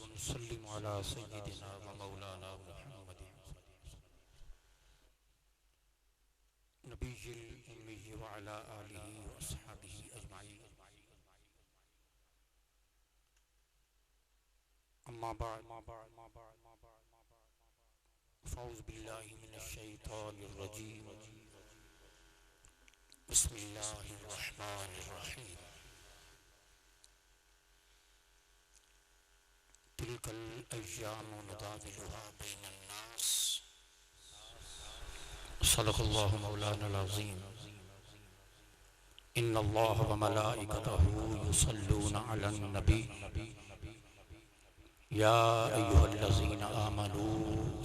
वनुसल्लिम अला सय्यिदिना व मौलाना मुहम्मद नबिय्यिल उम्मी व अला आलिहि व अस्हाबिहि अजमाइन। अम्मा बाद फ़ौज़ बिल्लाहि मिनश शैतानिर रजीम। बिस्मिल्लाहिर रहमानिर रहीम। तिलकल अय्यामु नुदाविलुहा बैनन नास। सदक़ल्लाहु मौलानल अज़ीम। इन्नल्लाह व मलाइकतहु युसल्लूना अलन नबी या अय्युहल्लज़ीना आमनू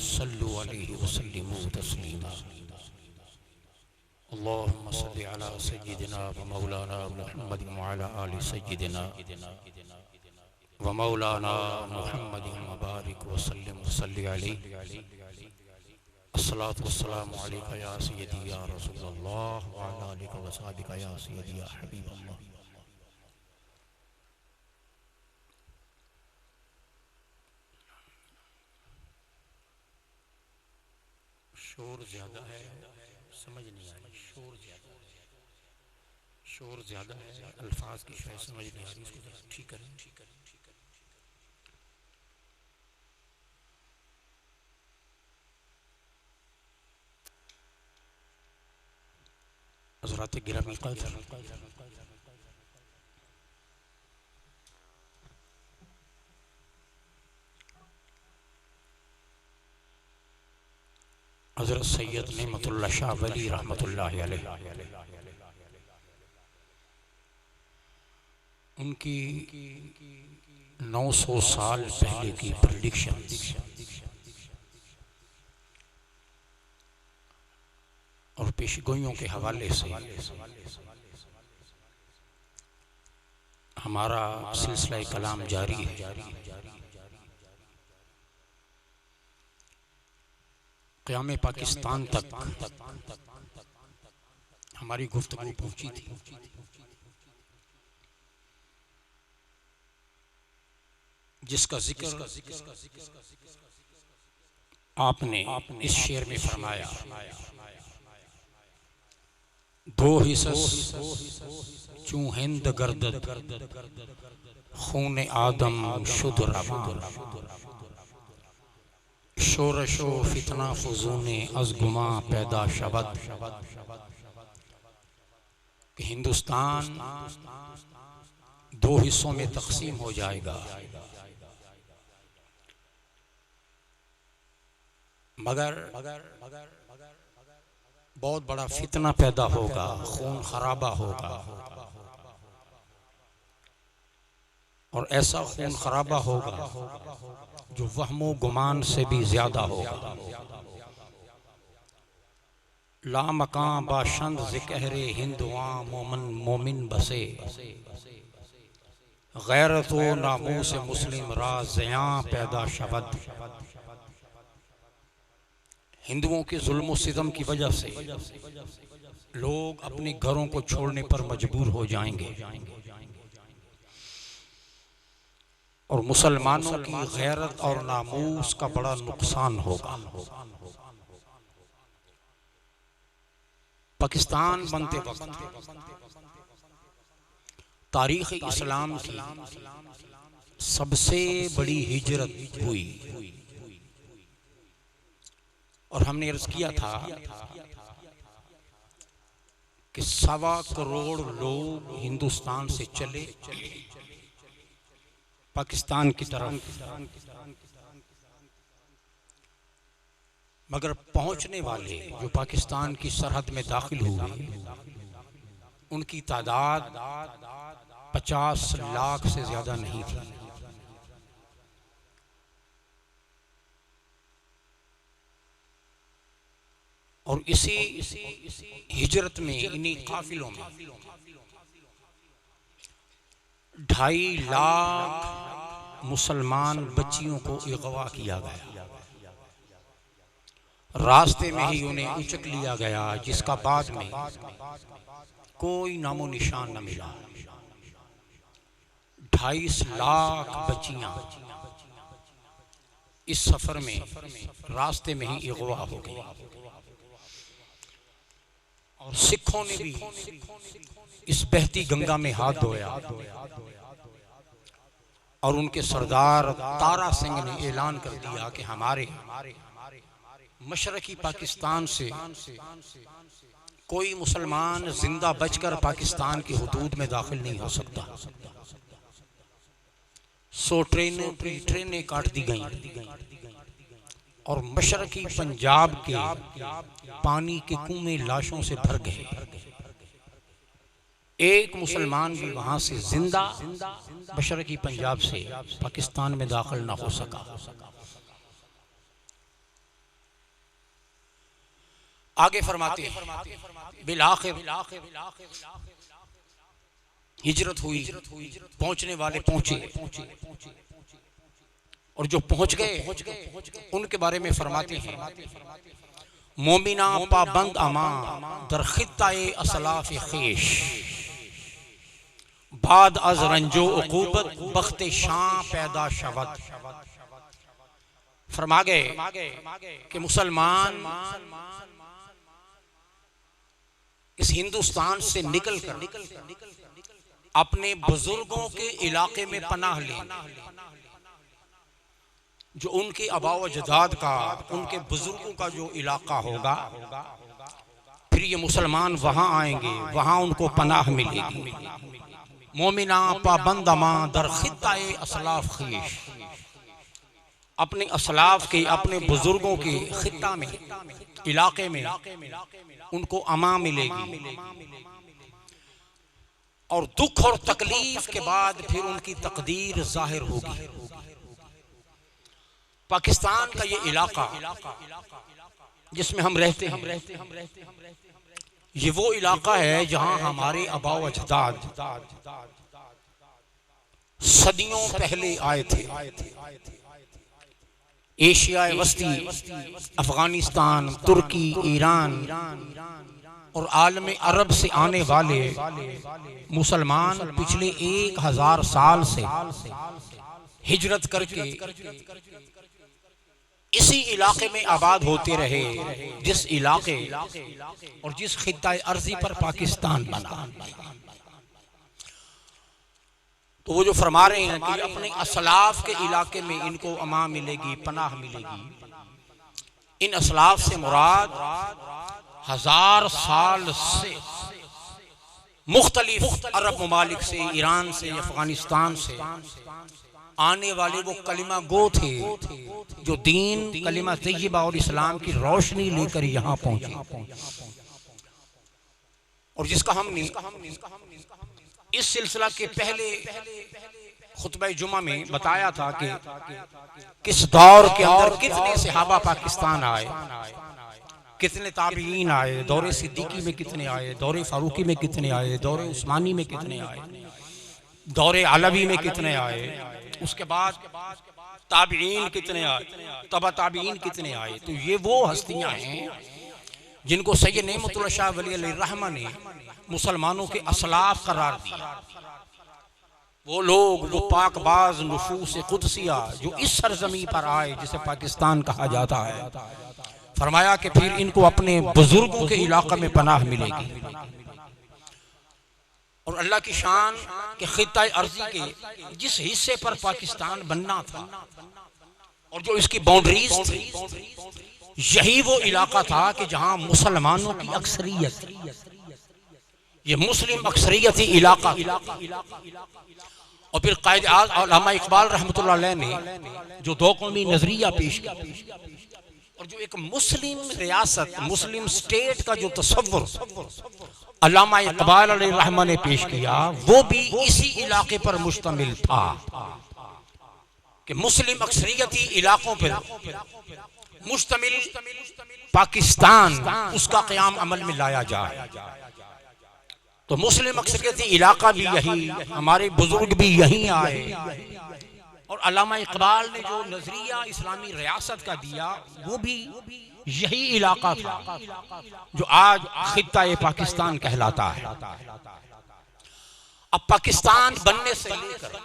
सल्लु अलैहि व सल्लिमू तस्लीमा। अल्लाहुम्मा सल्लि अला सय्यिदिना व मौलाना मुहम्मदिन व अला आलि सय्यिदिना व मौलाना मुहम्मदिन व बारिक व सल्लिम व सल्लि अलैहि। अस्सलातु वस्सलामु अलैका या सय्यदी या रसूलल्लाह व अला आलिका व सहाबिका या सय्यदी या हबीबल्लाह। शोर ज़्यादा है, समझ नहीं आ रही। शोर ज़्यादा है, अल्फाज की शायद समझ नहीं आ रही। इसको जरा ठीक करें। हज़रात गिरामी क़द्र, हज़रत सैयद नेमतुल्लाह शाह वली रहमतुल्लाहि अलैह, उनकी 900 साल पहले की प्रेडिक्शन और पेशगोइयों के हवाले से हमारा सिलसिला कलाम जारी है। क़याम पाकिस्तान तक हमारी गुफ्तगू पहुंची थी। जिसका जिक्र आपने इस शेर में फरमाया, दो हिस्स चूं हिंद गर्दद खून आदम शुद रवान। शोरशो फितना फुजूने अज गुमा पैदा शबद। हिंदुस्तान दो हिस्सों में तकसीम हो जाएगा, मगर बहुत बड़ा फितना पैदा होगा, खून खराबा होगा। और ऐसा खून खराबा होगा जो वहमो गुमान से भी ज्यादा होगा। लामकां बाशंद ज़िकहरे हिंदुआ मोमन मोमिन बसे। गैरतो नामूस मुस्लिम राज़यां पैदा शबद। हिंदुओं के जुल्म सितम की वजह से लोग अपने घरों को छोड़ने पर मजबूर हो जाएंगे और मुसलमानों की गैरत और नामूस का बड़ा नुकसान होगा। पाकिस्तान बनते वक्त तारीख़ इस्लाम की सबसे बड़ी हिजरत हुई और हमने अर्ज़ किया था कि 1.25 करोड़ लोग हिंदुस्तान से चले पाकिस्तान की तरफ, मगर पहुंचने वाले जो पाकिस्तान की सरहद में दाखिल हुए उनकी तादाद 50 लाख से ज्यादा नहीं थी। और इसी हिजरत में, इन्हीं काफिलों में 2.5 लाख मुसलमान बच्चियों को अगवा किया गया। रास्ते में ही उन्हें उचक लिया गया, जिसका बाद में कोई नामो निशान न मिला। 2.5 लाख बच्चियां इस सफर में रास्ते में ही अगवा हो गई और सिखों ने भी इस बहती गंगा में हाथ धोया और उनके सरदार तारा सिंह ने ऐलान कर दिया कि हमारे मशरकी पाकिस्तान से कोई मुसलमान जिंदा बचकर पाकिस्तान की हुदूद में दाखिल नहीं हो सकता। 100 ट्रेनें काट दी गईं और मशरकी पंजाब के पानी के कुएं लाशों से भर गए। एक मुसलमान भी वहां से जिंदा मशरकी पंजाब से पाकिस्तान में दाखिल ना हो सका। आगे फरमाते हैं बिलाखिर हिजरत हुई, पहुंचने वाले पहुंचे और जो पहुंच गए उनके बारे में फरमाते हैं मोमिना पाबंद अमा दरखिताए असलाफ खेश बाद अज रंजो उकूबत बख्ते शां पैदा शवत। फरमा गए कि मुसलमान इस हिंदुस्तान से निकल कर अपने बुजुर्गों के इलाके में पनाह ले, जो उनके आबाओ अजदाद का, उनके बुजुर्गों का जो इलाका होगा, फिर ये मुसलमान वहां आएंगे, वहां उनको पनाह मिलेगी। मोमिना पाबंदमा दरखिताए असलाफ खीश, अपने असलाफ के, अपने बुजुर्गों के खित्ता में, इलाके में उनको अमा मिलेगी और दुख और तकलीफ के बाद फिर उनकी तकदीर जाहिर होगी। पाकिस्तान का ये इलाका जिसमें हम रहते हैं, ये वो इलाका है जहां हमारे आबाओ अजदाद सदियों पहले आए थे। एशिया वस्ती, अफगानिस्तान, तुर्की, ईरान और आलम अरब से आने वाले मुसलमान पिछले 1000 साल से हिजरत करके इसी इलाके में आबाद होते रहे, जिस इलाके और जिस खित्ता अर्जी पर पाकिस्तान बना। तो वो जो फरमा रहे हैं कि अपने असलाफ के इलाके में इनको अमा मिलेगी, पनाह मिलेगी। इन असलाफ से मुराद 1000 साल से मुख्तलिफ अरब ममालिक से, ईरान से, अफगानिस्तान से आने वाले वो कलिमा गो थे जो दीन कलिमा तैयबा और इस्लाम की रोशनी लेकर यहाँ पहुंचे और जिसका हमने इस सिलसिला के पहले खुतबा जुमा में बताया था कि किस दौर के अंदर कितने सहाबा पाकिस्तान आए, कितने ताबीन आए, दौरे सिद्दीकी में कितने आए, दौरे फारूकी में कितने आए, दौरे उस्मानी में कितने आए, दौरे अलवी में कितने आए, उसके बाद ताबीन कितने आए, तबा ताबीन कितने आए। तो ये वो हस्तियां हैं जिनको सैयद नेमतुल्लाह शाह वली रहमा ने मुसलमानों के असलाफ करार दिया। वो लोग, वो पाकबाज नुफूस कुदसिया जो इस सरजमी पर आए जिसे पाकिस्तान कहा जाता है, फरमाया कि फिर इनको अपने बुजुर्गों के इलाका में पनाह मिलेगी। और अल्लाह की शान के खित्ता अर्जी के जिस हिस्से पर पाकिस्तान बनना था और जो इसकी बाउंड्रीज थी, यही वो इलाका था कि जहां मुसलमानों की अक्सरियत, ये मुस्लिम अक्सरियती इलाका। और फिर कायद अल्लामा इकबाल रहमतुल्लाह अलैह ने जो दो कौमी नजरिया पेश किया और जो एक मुस्लिम रियासत, मुस्लिम स्टेट का जो तसव्वुर अल्लामा इकबाल अलैहिर्रहमा ने पेश किया, वो भी इसी इलाके पर मुश्तमिल था कि मुस्लिम अक्सरियती इलाकों पर मुश्तमिल पाकिस्तान, उसका क़याम अमल में लाया जाए। तो मुस्लिम अक्सरियती इलाका भी यही, हमारे बुजुर्ग भी यहीं आए और अल्लामा इकबाल ने जो नजरिया इस्लामी रियासत का दिया वो भी यही इलाका था जो आज खित्ता पाकिस्तान कहलाता है। अब पाकिस्तान बनने से लेकर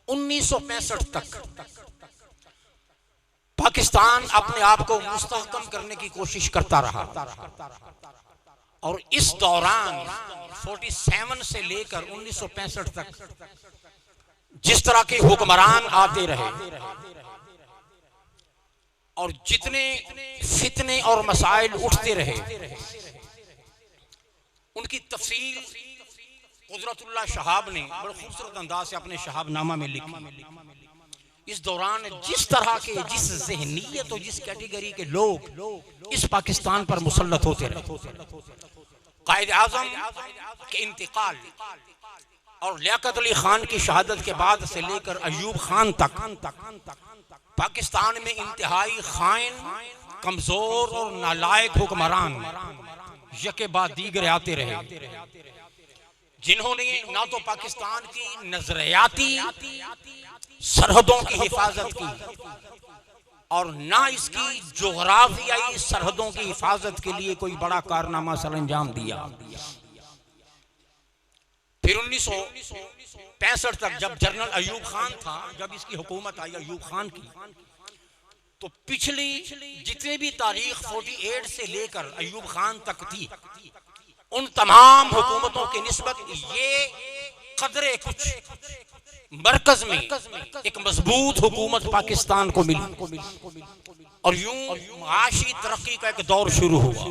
1965 तक पाकिस्तान अपने आप को मुस्तहकम करने की कोशिश करता रहा और इस दौरान 47 से लेकर 1965 तक जिस तरह के हुक्मरान आते रहे और जितने फितने और मसाइल उठते रहे उनकी तफसील कुदरतुल्लाह शहाब ने बड़े खूबसूरत अंदाज से अपने शहाबनामा में लिखी। इस दौरान जिस तरह के, जिस ज़हनियत और जिस कैटेगरी के लोग इस पाकिस्तान पर मुसल्लत होते रहे, कायद आज़म के इंतकाल और लियाकत अली खान की शहादत के बाद से लेकर अयूब खान तक पाकिस्तान में इंतहाई खाइन, कमजोर और नालायक हुक्मरान यके बाद दीगर आते रहे, जिन्होंने ना तो पाकिस्तान की नजरियाती सरहदों की हिफाजत की और ना इसकी जोग्राफियाई सरहदों की हिफाजत के लिए कोई बड़ा कारनामा सरअंजाम दिया। फिर 1965 तक जब जनरल अयूब खान था, जब इसकी हुकूमत आई अयूब खान की, तो पिछली जितने भी तारीख 48 से लेकर अयूब खान तक थी, उन तमाम हुकूमतों की निस्बत ये कदरे कुछ मरकज में एक मजबूत हुकूमत पाकिस्तान को मिली और यूं माशी तरक्की का एक दौर शुरू हुआ।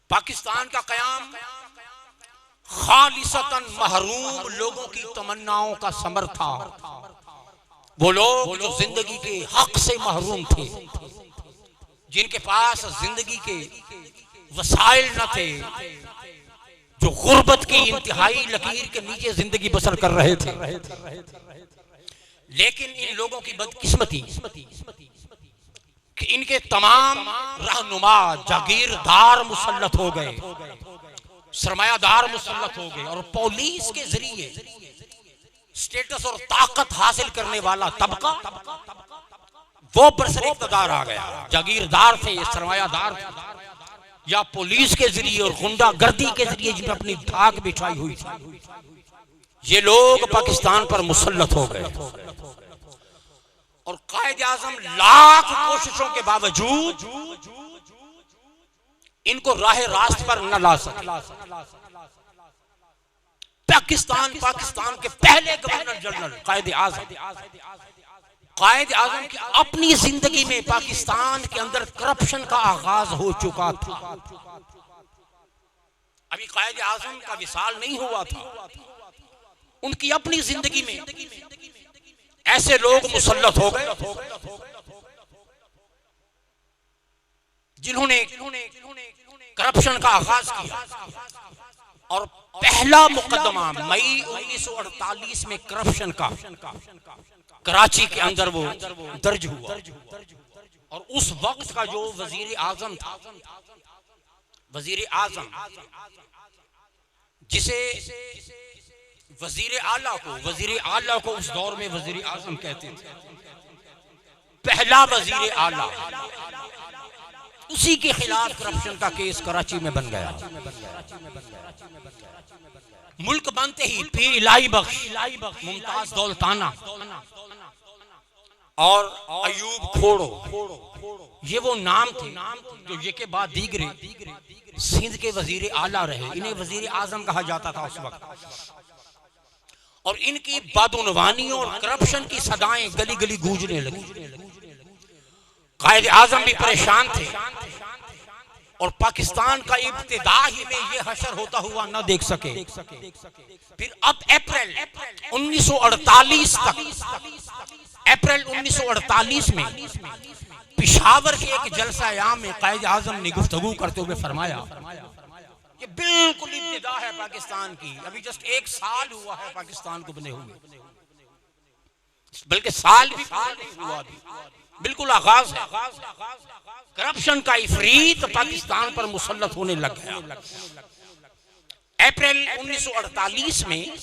पाकिस्तान का कयाम खालिसतन महरूम लोगों की तमन्नाओं का समर था। वो लोग जो जिंदगी के हक से महरूम थे, जिनके पास जिंदगी के वसाइल न थे, जो गुर्बत की इंतहाई लकीर के नीचे जिंदगी बसर कर रहे थे, लेकिन इन लोगों की बदकिस्मती कि इनके तमाम रहनुमा जागीरदार मुसल्लत हो गए, सरमायादार मुसल्लत हो गए और पुलिस के जरिए स्टेटस और ताकत हासिल करने वाला तबका वो बरसर इक़्तिदार आ गया। जागीरदार थे, सरमायादार थे, या पुलिस के जरिए और गुंडागर्दी के जरिए जिन्हें अपनी धाक बिछाई हुई थी, ये लोग पाकिस्तान पर मुसल्लत हो गए और कायद आज़म लाख कोशिशों के बावजूद इनको राह रास्त पर न ला सके। पाकिस्तान के पहले गवर्नर जनरल कायद आज़म की अपनी जिंदगी में पाकिस्तान के अंदर करप्शन का आगाज हो चुका था। अभी कायद आज़म का विसाल नहीं हुआ था, उनकी अपनी जिंदगी में ऐसे लोग मुसल्लत हो गए जिन्होंने करप्शन का आगाज किया और पहला मुकदमा मई 1948 में करप्शन का कराची के अंदर वो दर्ज हुआ और उस वक्त का जो वजीर आजम था, वजीर आजम जिसे वजीर आला को उस दौर में वजीर आजम कहते थे, पहला वजीर आला, उसी के खिलाफ करप्शन का केस कराची में बन गया। मुल्क बनते ही पीर इलाही बख्श, मुमताज दौलताना और अयूब खोड़ो, ये वो नाम थे जो ये के बाद दीगरे सिंध के वजीर आला रहे। इन्हें वजीर आजम कहा जाता था उस वक्त और इनकी बदउनवानी और करप्शन की सदाएं गली गली गूंजने लगी। कायद आजम भी परेशान थे और पाकिस्तान का इब्तिदा ही में ये हशर होता हुआ न देख सके। फिर अब अप्रैल 1948 में पिशावर के एक जलसा-ए-आम में कायद आजम ने गुफ्तगू करते हुए फरमाया, ये बिल्कुल इब्तिदा है पाकिस्तान की, अभी जस्ट 1 साल हुआ है पाकिस्तान को बने हुए, बल्कि साल भी नहीं हुआ, बिल्कुल आगाज है। करप्शन का इफरीत पाकिस्तान पर मुसल्लत होने लग गया। अप्रैल 1948 में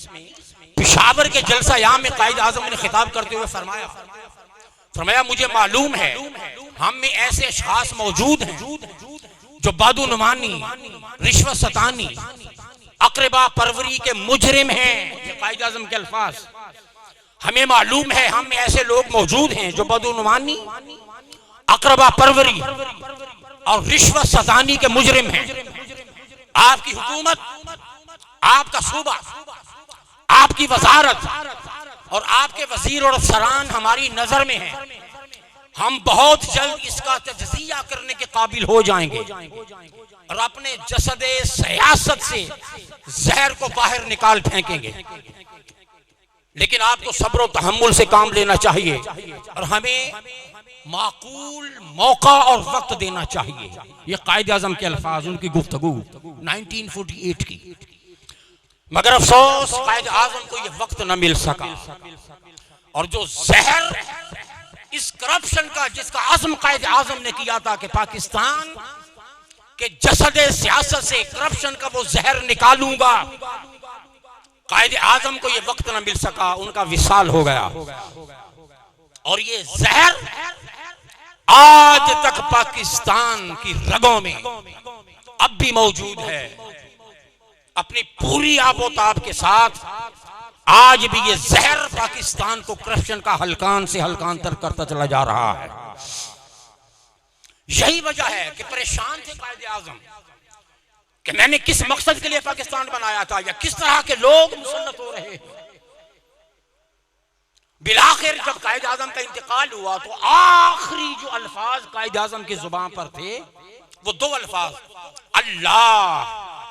पिशावर के जलसा-ए-आम में कायद आजम ने खिताब करते हुए फरमाया मुझे मालूम है हम में ऐसे अशखास मौजूद हैं जो बदउनवानी, रिश्वत सतानी, अकरबा परवरी के मुजरिम हैं, कायद आजम के अल्फाज, हमें मालूम है हम में ऐसे लोग मौजूद हैं जो बदउनवानी, अकरबा परवरी और रिश्वत सतानी के मुजरिम हैं। आपकी हुकूमत, आपका सूबा, आपकी वजारत और आपके वजीर और अफसरान हमारी नजर में हैं। हम बहुत जल्द इसका तजज़िया करने के काबिल हो जाएंगे और अपने जसदे सियासत से जहर को बाहर निकाल फेंकेंगे। लेकिन आपको सब्र और तहम्मुल से काम लेना चाहिए और हमें माकूल मौका और वक्त देना चाहिए। ये कायदे आज़म के अल्फाज, उनकी गुफ्तगू 1948 की। मगर अफसोस कायदे आज़म को ये वक्त न मिल सका और जो जहर इस करप्शन का, जिसका आज़म कायदे आज़म ने किया था कि पाकिस्तान के जसदे सियासत से करप्शन का वो जहर निकालूंगा, कायदे आज़म को ये वक्त न मिल सका, उनका विसाल हो गया। और ये जहर आज तक पाकिस्तान की रगों में अब भी मौजूद है। अपनी पूरी आबोताब के साथ आज भी ये जहर पाकिस्तान को करप्शन का हलकान से हलकान तर करता चला जा रहा है। यही वजह है कि परेशान थे कायदे आज़म कि मैंने किस मकसद के लिए पाकिस्तान बनाया था या किस तरह के लोग मुसल्लत हो रहे हैं। बिलाखिर जब कायदे आज़म का इंतकाल हुआ तो आखिरी जो अल्फाज कायदे आज़म की जुबान पर थे वो दो अल्फाज, अल्लाह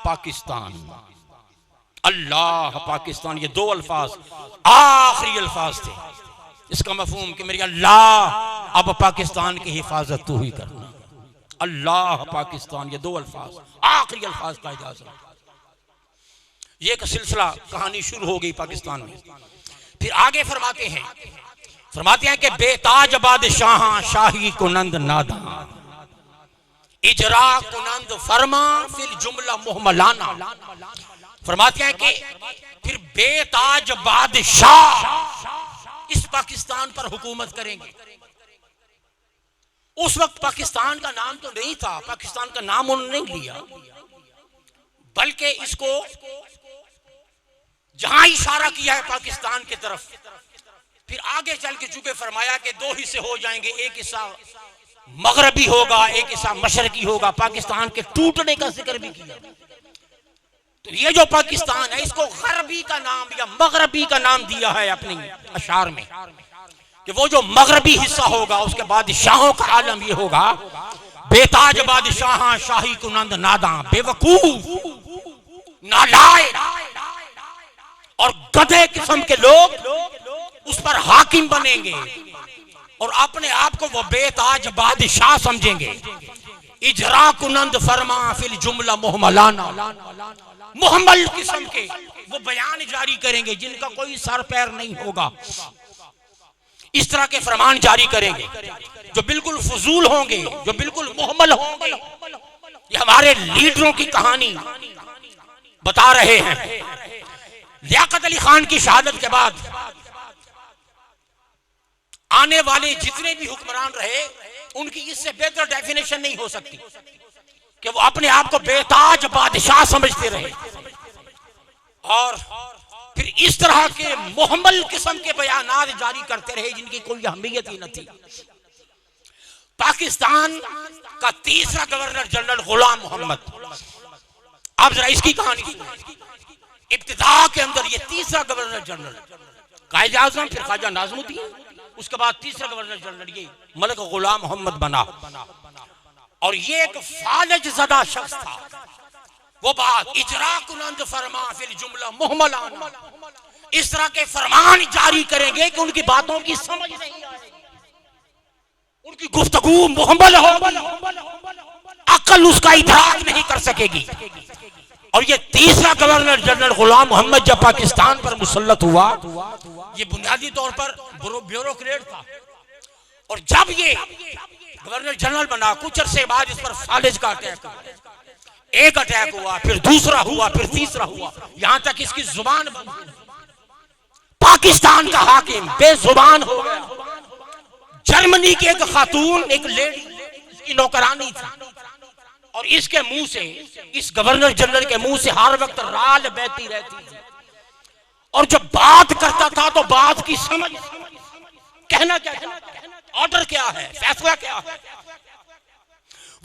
पाकिस्तान, अल्लाह पाकिस्तान, ये दो अल्फाज आखिरी अल्फाज थे। इसका मफहूम कि मेरी अल्लाह अब पाकिस्तान की हिफाजत तू ही करना, अल्लाह पाकिस्तान, ये दो अल्फाज आखिरी अल्फाज कायदे आज़म। ये एक सिलसिला कहानी शुरू हो गई पाकिस्तान में। फिर आगे फरमाते हैं कि बेताज बादशाह शाही कुनंद नादा, इजरा कुनंद फरमा फिर जुमला मुहमलाना। फरमाते हैं कि फिर बेताज बादशाह इस पाकिस्तान पर हुकूमत करेंगे। उस वक्त पाकिस्तान का नाम तो नहीं था, पाकिस्तान का नाम उन्होंने नहीं लिया, बल्कि इसको जहां इशारा किया है पाकिस्तान की तरफ, फिर आगे चल के चूंकि फरमाया कि दो हिस्से हो जाएंगे, एक हिस्सा मगरबी होगा, एक हिस्सा मशरकी होगा। पाकिस्तान के टूटने का जिक्र भी किया। तो ये जो पाकिस्तान है इसको गरबी का नाम या मगरबी का नाम दिया है अपने अशार में कि वो जो मगरबी हिस्सा होगा उसके बादशाहों का आलम ये होगा, बेताज बादशाह शाही कुनंद नादा, बेवकूफ नालायक और गधे किस्म के लोग उस पर हाकिम बनेंगे और अपने आप को वो बेताज बादशाह समझेंगे। इजरा कुनंद फरमा फिल जुमला मुहमलाना, मुहम्मल किस्म के वो बयान जारी करेंगे जिनका कोई सर पैर नहीं होगा। इस तरह के फरमान जारी करेंगे जो बिल्कुल फजूल होंगे, जो बिल्कुल मुहम्मल होंगे। ये हमारे लीडरों की कहानी बता रहे हैं। लियाकत अली खान की शहादत के बाद आने वाले जितने भी हुक्मरान रहे उनकी इससे बेहतर डेफिनेशन नहीं हो सकती कि वो अपने आप को बेताज बादशाह समझते रहे और फिर इस तरह के मुहम्मल किस्म के बयानात जारी करते रहे जिनकी कोई अहमियत ही न थी। पाकिस्तान का तीसरा गवर्नर जनरल गुलाम मोहम्मद, आप जरा इसकी कहानी सुनिए। इब्तिदा के अंदर ये तीसरा गवर्नर जनरल, कायदे आज़म, फिर ख्वाजा नाज़मुद्दीन, उसके बाद तीसरा गवर्नर जनरल ये मलिक गुलाम मोहम्मद बना और ये एक फालज ज़दा शख्स था। वो बात इजरा कुनंद फरमा फिल जुमला मुहमलाना, इस तरह के फरमान जारी करेंगे कि उनकी बातों की समझ नहीं आएगी, उनकी गुफ्तगू मुहम्मल होगी, अकल उसका इदराक नहीं कर सकेगी। और ये तीसरा गवर्नर जनरल गुलाम मोहम्मद जब पाकिस्तान पर मुसल्लत हुआ, ये बुनियादी तौर पर ब्यूरोक्रेट था और जब ये गवर्नर जनरल बना कुछ अरसे बाद इस पर फालिज का अटैक हुआ। एक अटैक हुआ, फिर दूसरा हुआ, फिर तीसरा हुआ, यहां तक इसकी जुबान बंद हो गई। पाकिस्तान का हाकिम बेजुबान हो गया। जर्मनी की एक खातून, एक लेडी, इसकी नौकरानी थी और इसके मुंह से, इस गवर्नर जनरल के मुंह से हर वक्त राल बहती रहती थी और जब बात करता था तो बात की समझ, कहना क्या, ऑर्डर क्या है, फैसला क्या है।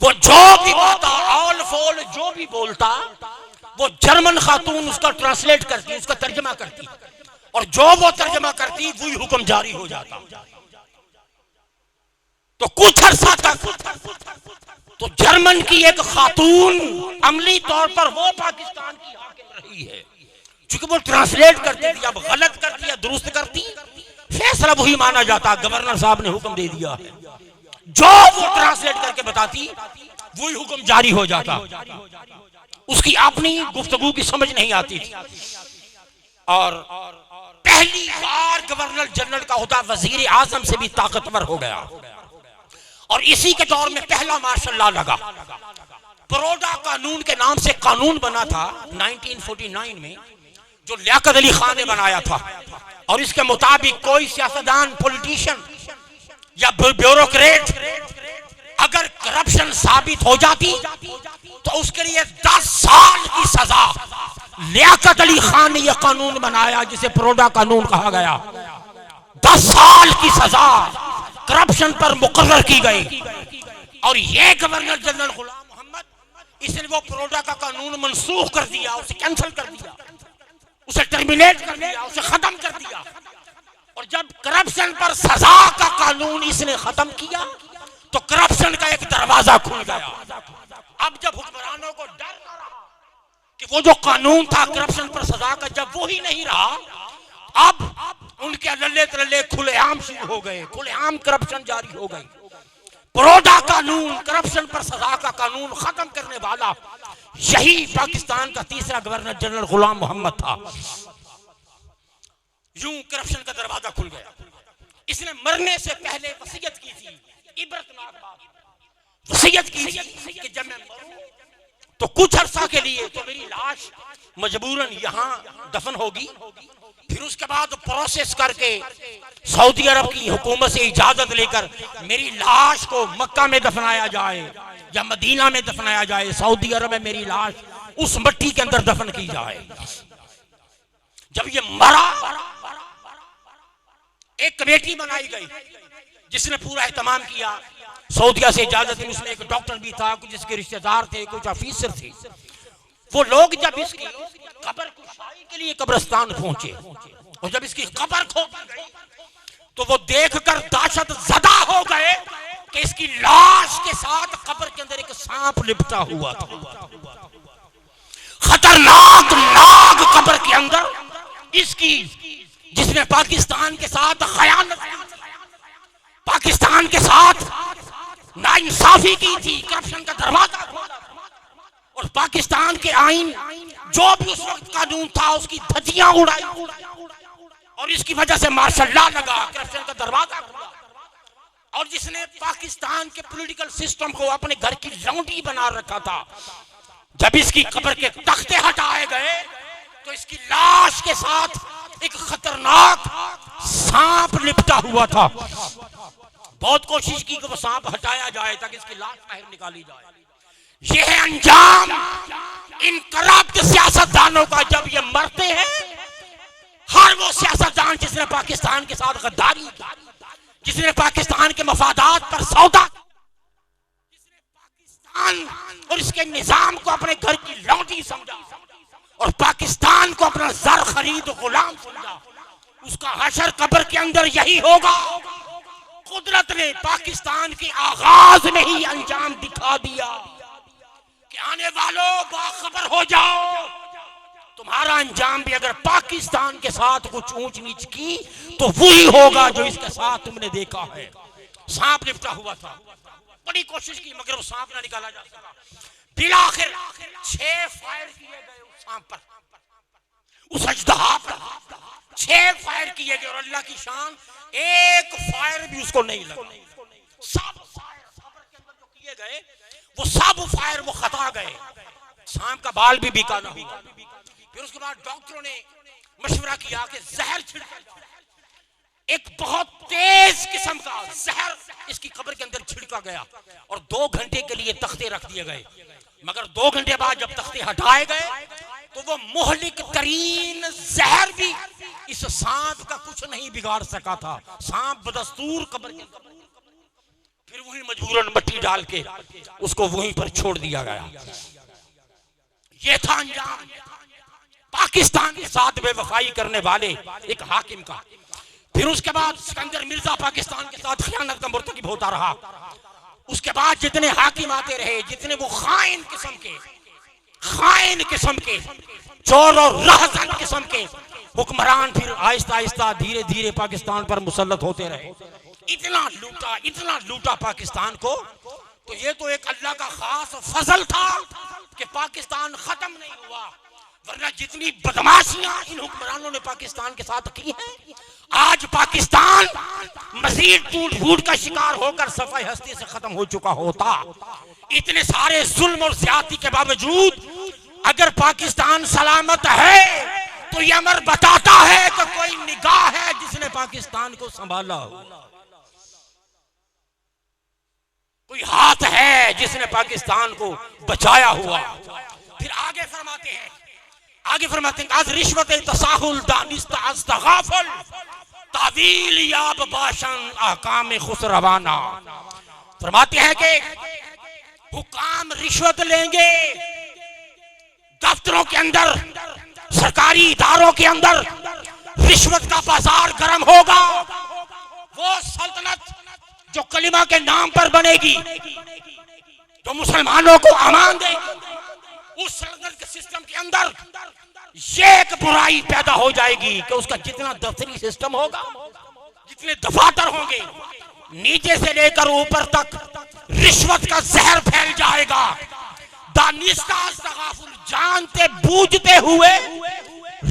वो जो भी बोलता, ऑल फोल जो भी बोलता, वो जर्मन खातून उसका ट्रांसलेट करती, उसका तर्जमा करती, और जो वो तर्जमा करती वही हुक्म जारी हो जाता। तो कुछ अरसा तक तो जर्मन की एक खातून अमली तौर पर वो पाकिस्तान की हाकिम रही है, क्योंकि वो ट्रांसलेट करती थी। अब गलत करती या दुरुस्त करती, फैसला वही माना जाता। गवर्नर साहब ने हुक्म दे दिया है, जो वो ट्रांसलेट करके बताती वही हुक्म जारी हो जाता। उसकी अपनी गुफ्तगू की समझ नहीं आती थी। और पहली बार गवर्नर जनरल का होता वजीर आजम से भी ताकतवर हो गया। और इसी के दौर में पहला मार्शल लॉ लगा। परोडा कानून के नाम से कानून बना था 1949 में, जो लियाकत अली खान ने बनाया था। और इसके मुताबिक कोई सियासतदान, पॉलिटिशियन या ब्यूरोक्रेट अगर करप्शन साबित हो जाती तो उसके लिए 10 साल की सजा। लियाकत अली खान ने यह कानून बनाया जिसे परोडा कानून कहा गया। 10 साल की सजा करप्शन पर मुकर्रर की गई। और यह गवर्नर जनरल गुलाम मोहम्मद, इसने वो परोडा का कानून मनसूख कर दिया, उसे कैंसिल कर दिया, उसे टर्मिनेट कर दिया, उसे खत्म कर दिया। और जब करप्शन पर सजा का कानून इसने खत्म किया तो करप्शन का एक दरवाजा खुल गया। अब जब हुक्मरानों को डर न रहा कि वो जो कानून था करप्शन पर सजा का, जब वो ही नहीं रहा, अब उनके लल्ले तल्ले खुलेआम शुरू हो गए, खुलेआम करप्शन जारी हो गई। परोडा कानून, करप्शन पर सजा का कानून खत्म करने वाला यही पाकिस्तान का तीसरा गवर्नर जनरल गुलाम मोहम्मद था। यूं करप्शन का दरवाजा खुल गया। इसने मरने से पहले वसीयत की थी, इबरतनाक बात, वसीयत की थी कि जब मैं मरूं तो कुछ अरसा के लिए तो मेरी लाश मजबूरन यहां दफन होगी, फिर उसके बाद प्रोसेस करके सऊदी अरब की हुकूमत से इजाजत लेकर मेरी लाश को मक्का में दफनाया जाए या मदीना में दफनाया जाए। सऊदी अरब में मेरी लाश उस मिट्टी के अंदर दफन की जाए। जब ये मरा, एक कमेटी बनाई गई जिसने पूरा एहतमाम किया। सऊदिया से इजाजत थी, उसमें एक डॉक्टर भी था, कुछ इसके रिश्तेदार थे, कुछ ऑफिसर थे। वो लोग जब इसकी कब्र कुशाई के लिए कब्रिस्तान पहुंचे और जब इसकी कब्र खोदी गई तो वो देखकर दहशत ज़दा हो गए कि इसकी लाश के साथ कब्र के अंदर एक सांप लिपटा हुआ था। खतरनाक नाग कब्र के अंदर इसकी, जिसने पाकिस्तान के साथ खयानत, पाकिस्तान के साथ नाइंसाफी की थी, करप्शन का दरवाजा, और पाकिस्तान के आईन जो भी उस वक्त कानून था उसकी धज्जियां उड़ाई, और इसकी वजह से मार्शल लॉ लगा, करप्शन का दरवाजा खुला। और जिसने पाकिस्तान के पॉलिटिकल सिस्टम को अपने घर की लौंडी बना रखा था, जब इसकी कब्र के तख्ते हटाए गए तो इसकी लाश के साथ एक खतरनाक सांप लिपटा हुआ था। बहुत कोशिश की कि वो सांप हटाया जाए ताकि इसकी लाश बाहर निकाली जाए। यह है अंजाम इन करप्ट सियासतदानों का जब ये मरते हैं। हर वो सियासतदान जिसने पाकिस्तान के साथ गद्दारी की, जिसने पाकिस्तान के मफादात पर सौदा, जिसने पाकिस्तान और इसके निजाम को अपने घर की लौंडी समझा और पाकिस्तान को अपना जर खरीद गुलाम समझा, उसका हशर कब्र के अंदर यही होगा। कुदरत ने पाकिस्तान के आगाज में ही अंजाम दिखा दिया कि आने वालों बाखबर हो जाओ, तुम्हारा अंजाम भी अगर पाकिस्तान के साथ कुछ ऊंच नीच की तो वही होगा जो इसके साथ तुमने देखा है। सांप लिपटा हुआ था, बड़ी कोशिश की मगर वो सांप ना निकाला जा सका। बिलाखिर 6 फायर किए गए उस सांप पर, उस अजदहा पर 6 फायर किए गए और अल्लाह की शान, एक फायर भी उसको नहीं लगा। सब फायर के अंदर जो किए गए वो सब फायर वो खता गए, सांप का बाल भी बिका ना हुआ। फिर उसके बाद डॉक्टरों ने मशवरा किया कि जहर छिड़का, एक बहुत तेज किस्म का जहर इसकी कब्र के अंदर छिड़का गया और 2 घंटे के लिए तख्ते रख दिए गए। मगर 2 घंटे बाद जब तख्ते हटाए गए तो वो मुहलिक तरीन जहर भी इस सांप का कुछ नहीं बिगाड़ सका था। सांप बदस्तूर कब्र के फिर वही मजबूरन मिट्टी डाल के उसको वहीं पर छोड़ दिया गया। ये था अंजाम पाकिस्तान के साथ बेवफाई करने वाले एक हाकिम का। फिर उसके बाद सिकंदर मिर्जा पाकिस्तान के साथ खयानत का मुर्तकिब होता रहा। उसके बाद जितने हाकिम आते रहे, जितने वो खाइन किस्म के चोर और राहज़न किस्म के हुक्मरान फिर आहिस्ता आहिस्ता धीरे धीरे पाकिस्तान पर मुसल्लत होते रहे। इतना लूटा पाकिस्तान को। तो ये तो एक अल्लाह का खास फजल था कि पाकिस्तान खत्म नहीं हुआ, वरना जितनी बदमाशियां इन हुक्मरानों ने पाकिस्तान के साथ की हैं, आज पाकिस्तान मजीद टूट फूट का शिकार होकर सफाई हस्ती से खत्म हो चुका होता। इतने सारे जुल्म और ज्यादती के बावजूद अगर पाकिस्तान सलामत है तो ये अमर बताता है कि कोई निगाह है जिसने पाकिस्तान को संभाला, कोई हाथ है जिसने पाकिस्तान को बचाया हुआ। फिर आगे फरमाते हैं आज रिश्वत तसाहुल दानिस्ता अस्तगाफल तावील याब बाशन अहकाम खुसरवाना। फरमाते हैं कि हुकाम रिश्वत लेंगे, दफ्तरों के अंदर, सरकारी इदारों के अंदर रिश्वत का बाजार गर्म होगा। वो सल्तनत जो कलिमा के नाम पर बनेगी, जो मुसलमानों को अमान देगी, उस सल्तनत के सिस्टम के अंदर ये एक बुराई पैदा हो जाएगी कि उसका जितना दफ्तरी सिस्टम होगा, जितने दफातर होंगे, नीचे से लेकर ऊपर तक रिश्वत का जहर फैल जाएगा। जानते बूझते हुए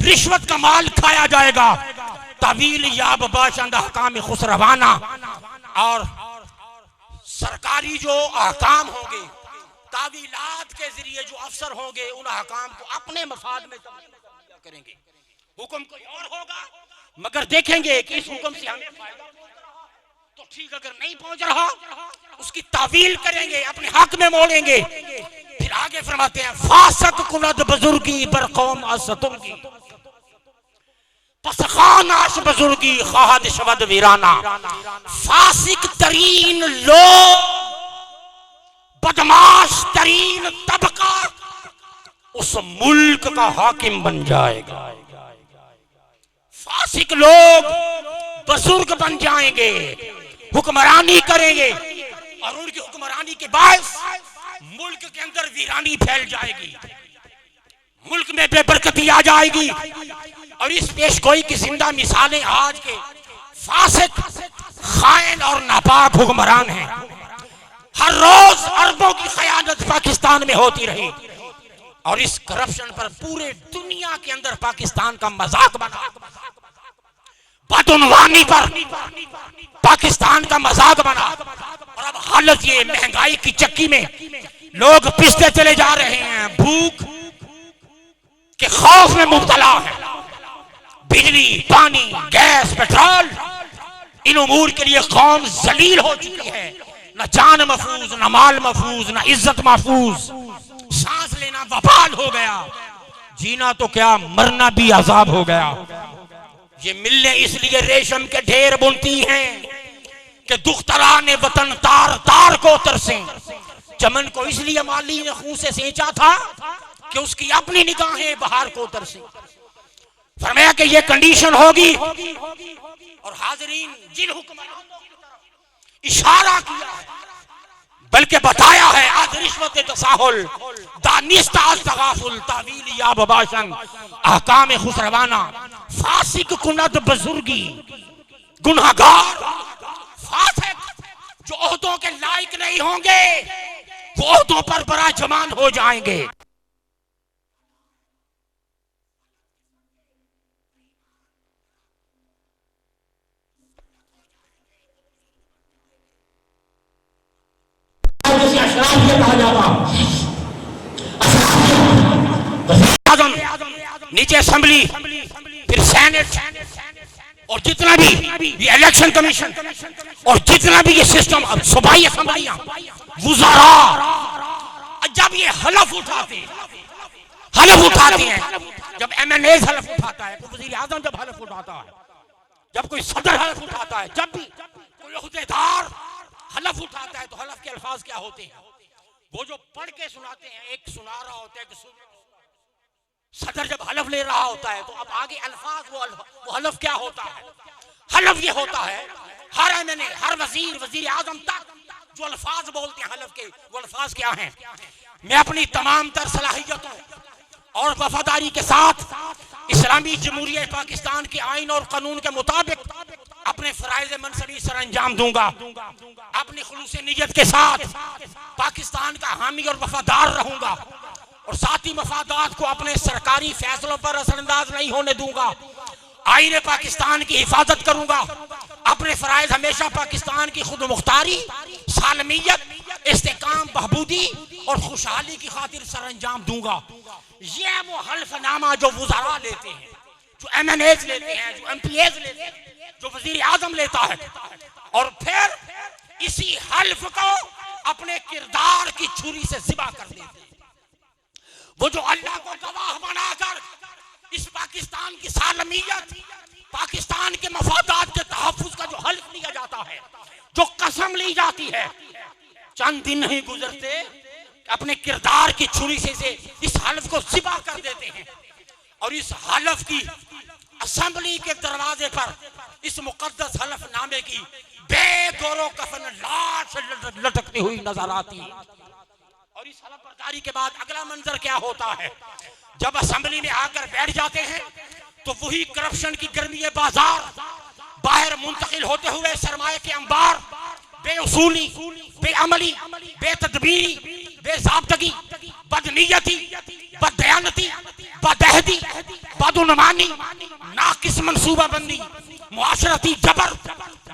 रिश्वत का माल खाया जाएगा। तवील याब बाशिंदा हकाम खुसरवाना, और सरकारी जो अहकाम होंगे, तावीलात के जरिए जो अफसर होंगे, उन अहकाम को अपने मफाद में करेंगे। हुक्म कोई और होगा, मगर देखेंगे कि इस हुक्म से हमें फायदा तो ठीक, अगर नहीं पहुंच रहा उसकी तावील करेंगे, अपने हक में मोड़ेंगे। फिर आगे फरमाते हैं फासक कुनद बुजुर्गी बर कौम असतुर्गी पस खानाश बुजुर्गी खाद शवद वीराना। फासिक तरीन लोग, बदमाश तरीन तबका उस मुल्क का हाकिम बन जाएगा। फासिक लोग बुजुर्ग बन जाएंगे, हुक्मरानी करेंगे, और उनकी हुक्मरानी के बाद मुल्क के अंदर वीरानी फैल जाएगी, मुल्क में बेबरकती आ जाएगी। और इस पेशगोई की जिंदा मिसालें आज के फासिक, खाइन और नापाक हुक्मरान हैं। हर रोज अरबों की खयानत पाकिस्तान में होती रही, और इस करप्शन पर पूरे दुनिया के अंदर पाकिस्तान का मजाक बना। बदउनवानी पर पाकिस्तान का मजाक बना। और अब हालत ये, महंगाई की चक्की में लोग पिसते चले जा रहे हैं, भूख के खौफ में मुब्तला है। बिजली, पानी, गैस, पेट्रोल, इन उमूर के लिए कौम जलील हो चुकी है। न जान महफूज, न माल महफूज, न इज्जत महफूज। सांस लेना वबाल हो गया, जीना तो क्या मरना भी अजाब हो गया। ये मिलने इसलिए रेशम के ढेर बुनती हैं कि दुख्तरा ने वतन तार तार को तरसे। चमन को इसलिए माली ने खून से सेंचा था कि उसकी अपनी निगाहें बहार को तरसे। फरमाया कि ये कंडीशन होगी। और हाजरीन, जिन हुक्मरानों ने इशारा किया, बल्कि बताया है, आज रिश्वत तसाहुल दानिस्ता अस्तगाफुल तावील या बबाशन अहकाम खुसरवाना। फासिक कुनद बुजुर्गी, गुनहगार फासिक जो ओहदों के लायक नहीं होंगे, वो ओहदों पर बड़ा जमान हो जाएंगे। कहा जाता, नीचे असेंबली, फिर सेनेट, और जितना भी ये इलेक्शन कमीशन, और जितना भी ये सिस्टम, सूबाई असेंबलियां, वुज़ारा, जब ये हलफ उठाते हैं जब MNA हलफ उठाता है, कोई वजीर आजम जब हलफ उठाता है, जब कोई सदर हलफ उठाता है, जब भी कोई ओहदेदार हलफ उठाता है तो हलफ के अल्फाज क्या होते हैं? वो जो पढ़ के सुनाते हैं, एक सुना रहा होता है कि सदर जब हलफ ले रहा होता है तो अब आगे अल्फाज वो हलफ क्या होता है? हलफ ये होता है हर MNA, हर वजीर आजम तक जो अल्फाज बोलते हैं हलफ के, वो अल्फाज क्या हैं? मैं अपनी तमाम तर सलाहियतों और वफादारी के साथ इस्लामी जमहूरियत पाकिस्तान के आइन और कानून के मुताबिक अपने फराइज मनसबी सर अंजाम दूंगा। अपनी खुलूस नियत के साथ पाकिस्तान का हामी और वफादार रहूंगा और साथ ही मफादात को अपने सरकारी फैसलों पर असरअंदाज नहीं होने दूंगा। आईने पाकिस्तान की हिफाजत करूंगा। अपने फराइज हमेशा पाकिस्तान की खुद मुख्तारी, सालमियत, इस्तेकाम, बहबूदी और खुशहाली की खातिर सर अंजाम दूंगा। ये वो हल्फनामा जो वज़रा लेते हैं, जो MNAs लेते हैं, जो MPAs लेते हैं, जो वजीर आजम लेता है, और फिर इसी हल्फ को अपने किरदार की छुरी से ज़िबा कर देते हैं। वो जो अल्लाह को गवाह बनाकर इस पाकिस्तान की सालमियत, पाकिस्तान के मफादात के तहफ़्फ़ुज़ का जो हल्फ लिया जाता है, जो कसम ली जाती है, चंद दिन नहीं गुजरते अपने किरदार की छुरी से इस हल्फ को ज़िबा कर देते हैं। और इस हल्फ की असेंबली के दरवाजे पर इस मुकद्दस हल्फनामे की बेगौरो कफन लाश लटकती हुई नजर आती है। और इस हल्फ बर्दारी के बाद अगला मंजर क्या होता है? जब असेंबली में आकर बैठ जाते हैं तो वही करप्शन की गर्मी बाजार बाहर मुंतकिल होते हुए सरमाए के अंबार बेउसूली, बेअमली, बेतदबीरी, बेज़ाब्तगी, बदनीयती, बददयानती, बदअहदी, बदउनमानी, नाकिस मंसूबाबंदी, मुआशरती जबर,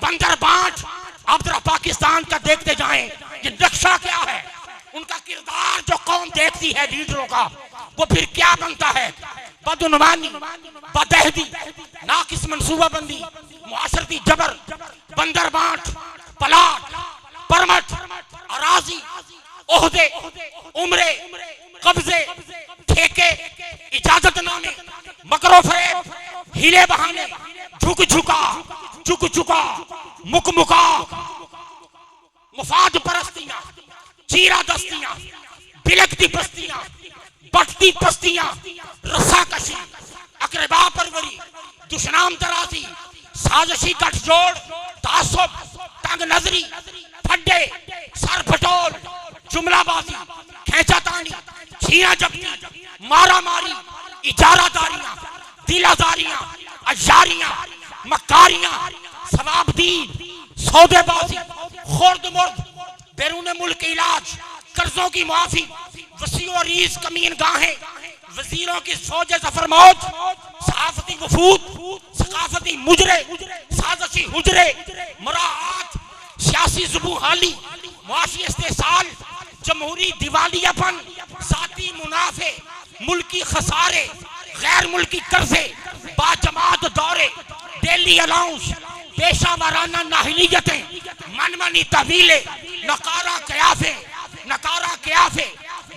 बंदर बांट, अब जरा पाकिस्तान का देखते जाएं ये नक्शा क्या है। उनका किरदार जो कौम देखती है लीडरों का, वो फिर क्या बनता है? बदउनमानी, बदअहदी, नाकिस मंसूबाबंदी, मुआशरती जबर, बंदर बांट, पलाट, परमट, अराजी, ओहदे, उम्रे, कब्जे, ठेके, इजाजतनामे, मकरो फरेब, हीले बहाने, झुक झुका, चुक चुका, मुक मुका, मुफाद परस्तियां, चीरा दस्तियां, बिलकती पस्तियां, बटती पस्तियां, रस्साकशी, अकरबा परवरी, दुश्मनाम तराजी, साजिशी गठजोड़, तासुब, तंग नजरी, फड्डे, सर फटोल, जुमलाबाजी, खेचातानी, छीना जब्ती, मारा मारी, इजारादारियां, दिलाजारियां, अजारियां, मक्कारियां, सवाबदीद, सौदेबाजी, खुर्द मुर्द, बैरून मुल्क इलाज, कर्जों की मुआफी, वसीओ रीज कमीन गाहें, वजीरों की फौज जफर मौत, सहाफती वफूद, सकाफती मुजरे, साजिशी हुजरे, मराआत, सियासी जुबूहाली, मुआशी इस्तेसाल, जमहूरी दिवालियापन, जाती मुनाफे, मुल्की खसारे, गैर मुल्की कर्जे, बाजमात दौरे, डेली अलाउंस, पेशा वाराना नाहिलियतें, मनमानी तवीले, नकारा कयाफे,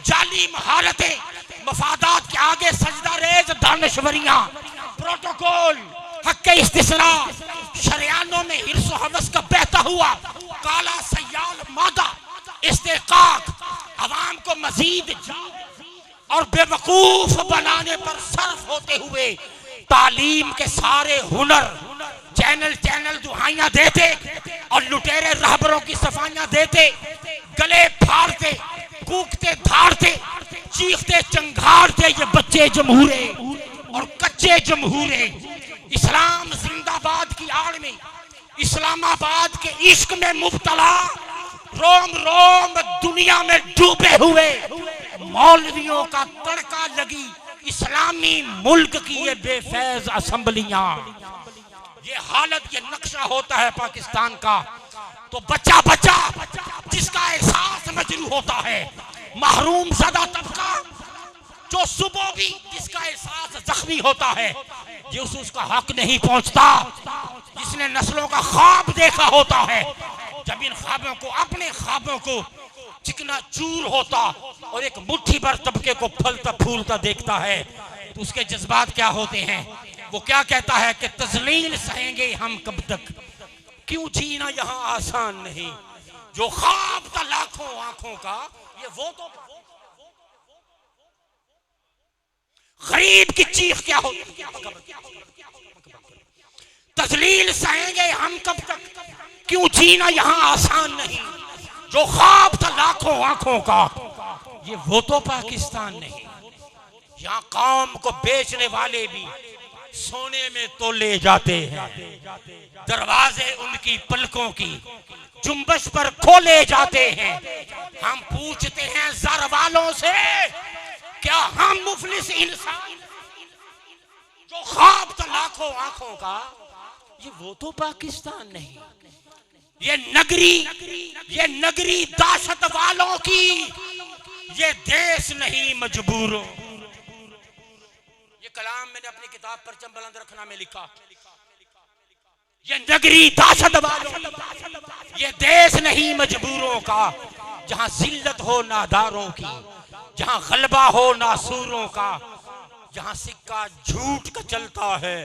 जाली महारतें, मफादात के आगे सजदा रेज दानश्वरियां, प्रोटोकॉल, हक्के इस्तिसरा, शरियानों में हिर्सो हवस का बहता हुआ काला सयाल मादा, इस्तेकाक, अवाम को मजीद और बेवकूफ बनाने पर सर्फ होते हुए तालीम के सारे हुनर चैनल दुहाइयां देते और लुटेरे रहबरों की सफाइयां देते, गले फाड़ते, कूकते धाड़ते, चीखते चंगारते ये बच्चे जमहूरे और कच्चे जमहूरे। इस्लाम जिंदाबाद की आड़ में, इस्लामाबाद के इश्क में मुब्तला, रोम रोम दुनिया में डूबे हुए मौलवियों का तड़का लगी इस्लामी मुल्क की ये बेफैज असेंबलियां। ये हालत, ये नक्शा होता है पाकिस्तान का। तो बच्चा बच्चा जिसका एहसास मजरू होता है, महरूम ज़दा तबका जो सुबह भी जिसका एहसास जख्मी होता है, जिस उसका हक नहीं पहुंचता, जिसने नस्लों का ख्वाब देखा होता है, जब इन ख्वाबों को, अपने ख्वाबों को चिकना चूर होता और एक मुट्ठी भर तबके को फलता फूलता देखता है, तो उसके जज्बात क्या होते हैं। वो क्या कहता है कि तजलील सहेंगे हम कब तक, क्यों जीना यहाँ आसान नहीं, जो ख्वाब था लाखों आंखों का ये वो तो। गरीब की चीख क्या होती है, तजलील सहेंगे हम कब तक, क्यों जीना यहाँ आसान नहीं, जो ख्वाब था लाखों आंखों का ये वो तो पाकिस्तान नहीं। यहाँ कौम को बेचने वाले भी सोने में तोले जाते हैं, दरवाजे उनकी पलकों की जुम्बश पर खोले जाते हैं। हम पूछते हैं ज़र वालों से, क्या हम मुफलिस इंसान, जो ख्वाब था लाखों आंखों का ये वो तो पाकिस्तान नहीं। ये नगरी दाशत वालों की, ये देश नहीं मजबूरों। ये कलाम मैंने अपनी किताब परचम बुलंद रखना में लिखा। ये नगरी दाशत वालों, ये देश नहीं मजबूरों का, जहां जिल्लत हो नादारों की, जहां गलबा हो नासूरों का, जहां सिक्का झूठ का चलता है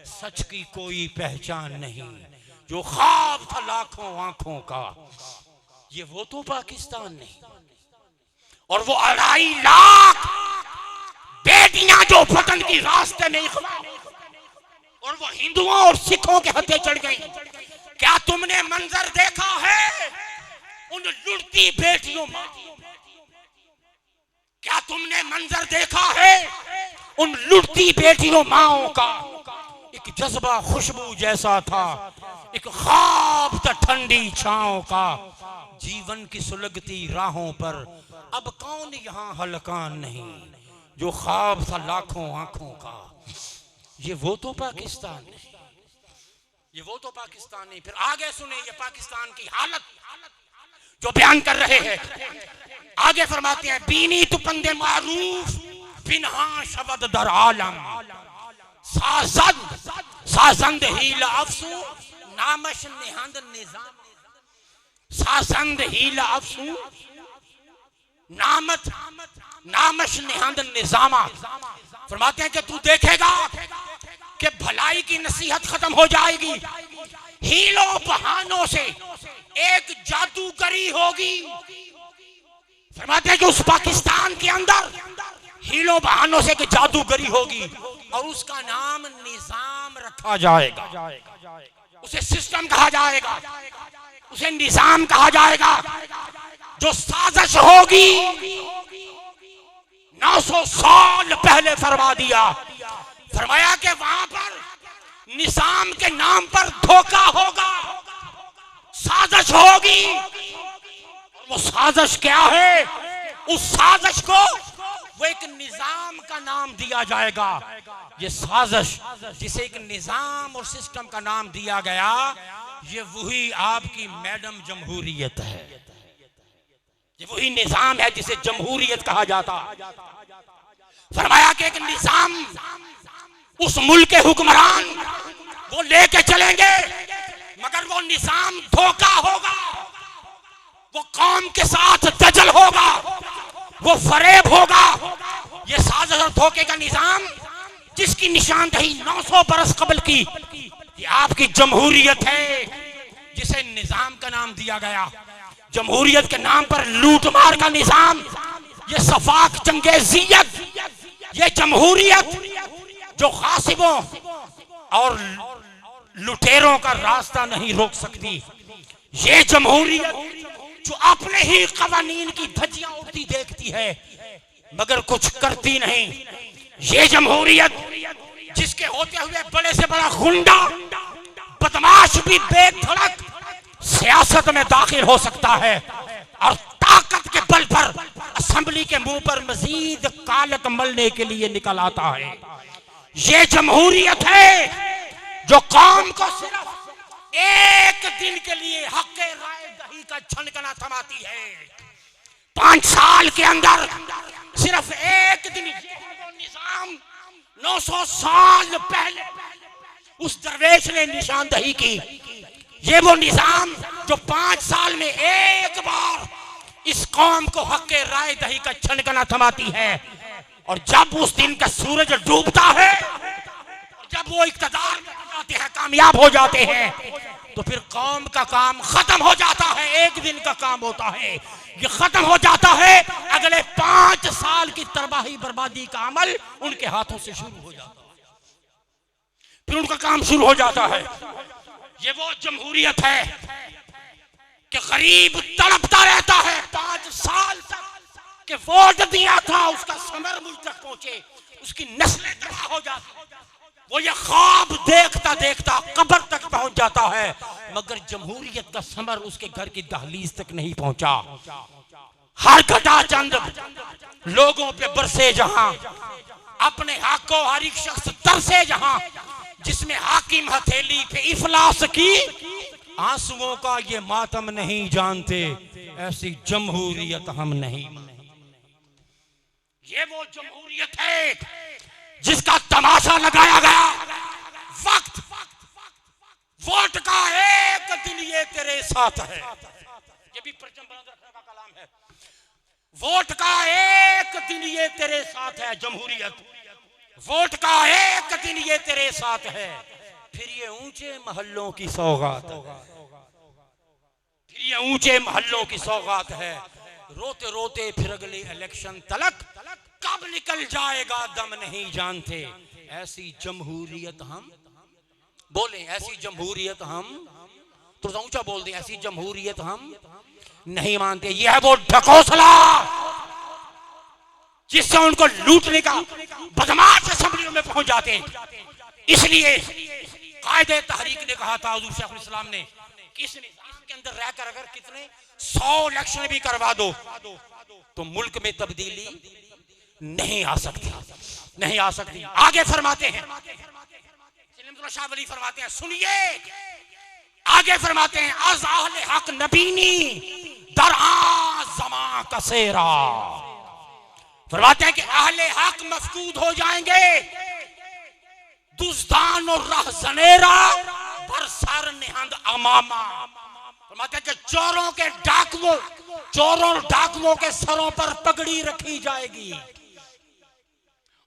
सच की कोई पहचान नहीं, जो ख्वाब था लाखों आंखों का ये वो तो पाकिस्तान नहीं। और वो 2.5 लाख बेटियां जो वतन की रास्ते में और वो हिंदुओं और सिखों के हत्थे चढ़ गई। क्या तुमने मंजर देखा है उन लुटती बेटियों मां, क्या तुमने मंजर देखा है उन लुटती बेटियों माओं का। एक जज्बा खुशबू जैसा था, एक ख्वाब था ठंडी छांव का, जीवन की सुलगती राहों पर अब कौन यहाँ हलकान नहीं, जो ख्वाब था लाखों आंखों का ये वो तो पाकिस्तान नहीं, ये वो तो पाकिस्तान नहीं। फिर आगे सुने ये पाकिस्तान की हालत जो बयान कर रहे हैं। आगे फरमाते हैं बीनी तु पंदे मारूफ बिनहा शबद दर आलम, साजंद हीला अफसू नामश निहंद निजाम, साजंद हीला अफसू नामश निहंद निजामा। फरमाते हैं कि तू देखेगा कि भलाई की नसीहत खत्म हो जाएगी, हीलों बहानों से एक जादूगरी होगी। फरमाते हैं कि उस पाकिस्तान के अंदर हीलों बहानों से एक जादूगरी होगी और उसका नाम निजाम रखा जाएगा, उसे सिस्टम कहा जाएगा, उसे निजाम कहा जाएगा। जो साजिश होगी 900 साल पहले फरमा दिया, फरमाया कि वहां पर निजाम के नाम पर धोखा होगा, साजिश होगी। वो साजिश क्या है, उस साजिश को वो एक निजाम का नाम दिया जाएगा। ये साजिश जिसे एक निजाम और सिस्टम का नाम दिया गया, ये वही आपकी मैडम जमहूरियत है, ये वही निजाम है जिसे जमहूरियत कहा जाता। फरमाया कि एक निजाम उस मुल्क के हुक्मरान वो लेके चलेंगे, मगर वो निजाम धोखा होगा, वो कौम के साथ दजल होगा, वो फरेब होगा। ये साजिश और धोखे का निजाम जिसकी निशानदही 900 बरस कबल की, ये आपकी जमहूरियत है जिसे निजाम का नाम दिया गया। जमहूरियत के नाम पर लूटमार का निजाम, ये सफाक चंगेजियत, ये जमहूरियत जो गासिबों और लुटेरों का रास्ता नहीं रोक सकती, ये जमहूरियत जो अपने ही कवानीन की धज्जियां उड़ती देखती है मगर कुछ करती नहीं, ये जमहूरियत जिसके होते हुए बड़े से बड़ा गुंडा बदमाश भी बेधड़क सियासत में दाखिल हो सकता है और ताकत के बल पर असेंबली के मुंह पर मजीद कालक मलने के लिए निकल आता है। ये जमहूरियत है जो कौम को सिर्फ एक दिन के लिए हक़-ए राय दही का छनकना थमाती है। 5 साल के अंदर सिर्फ एक दिन निजाम 900 साल पहले उस दरवेश ने निशानदही की। ये वो निजाम जो 5 साल में एक बार इस कौम को हक़-ए राय दही का छनकना थमाती है। और जब उस दिन का सूरज डूबता है, जब वो इक़्तिदार में जाते हैं, कामयाब हो जाते हैं, तो फिर कौम का काम खत्म हो जाता है। एक दिन का काम होता है, ये खत्म हो जाता है। अगले 5 साल की तबाही बर्बादी का अमल उनके हाथों से शुरू हो जाता है, फिर उनका काम शुरू हो जाता है। ये वो जमहूरियत है कि गरीब तड़पता रहता है 5 साल तक कि वोट दिया था, उसका समर मुझ तक पहुंचे, उसकी नस्लें तबाह हो जाती। वो ये ख्वाब देखता देखता कब्र तक पहुंच जाता है, मगर जमहूरियत का समर उसके घर की दहलीज तक नहीं पहुंचा। हर घटा चंद लोगों पे बरसे जहां, अपने हक को हर एक शख्स तरसे जहां, जिसमें हाकिम हथेली पे इफलास की, आंसुओं का ये मातम नहीं जानते, ऐसी जमहूरियत हम नहीं। ये वो जमहूरियत है जिसका तमाशा लगाया गया। वक्त वोट का एक दिन ये तेरे साथ है, ये भी परचम बुलंद रखने का कलाम है। वोट का एक दिन ये तेरे साथ है जमहूरियत, वोट का एक दिन ये तेरे साथ है, फिर ये ऊंचे महलों की सौगात, फिर ये ऊंचे महलों की सौगात है। रोते रोते फिर अगले इलेक्शन तलक कब निकल जाएगा दम नहीं जानते, ऐसी जमहूरियत हम बोले, ऐसी जमहूरियत हम थोड़ा ऊंचा बोल दें, ऐसी जमहूरियत हम नहीं मानते। यह है वो ढकोसला जिससे उनको लूटने का बदमाश असेंबलियों में पहुंच जाते हैं। इसलिए कायदे तहरीक ने कहा था, हुजूर शेखुल इस्लाम ने, कि इस निजाम के अंदर रहकर अगर कितने 100 इलेक्शन भी करवा दो तो मुल्क में तब्दीली नहीं आ सकती, नहीं आ सकती। आगे फरमाते हैं, शाह वली फरमाते हैं, सुनिए, आगे फरमाते हैं, अज़ अहले हक नबीनी दरआ ज़मा कसेरा, फरमाते हैं कि अहले हक मफकूद हो जाएंगे, दुज़दान और रहज़नेरा बरसर निहंद अमामा, फरमाते हैं कि चोरों के डाकुओं, चोरों डाकुओं के सरों पर पगड़ी रखी जाएगी।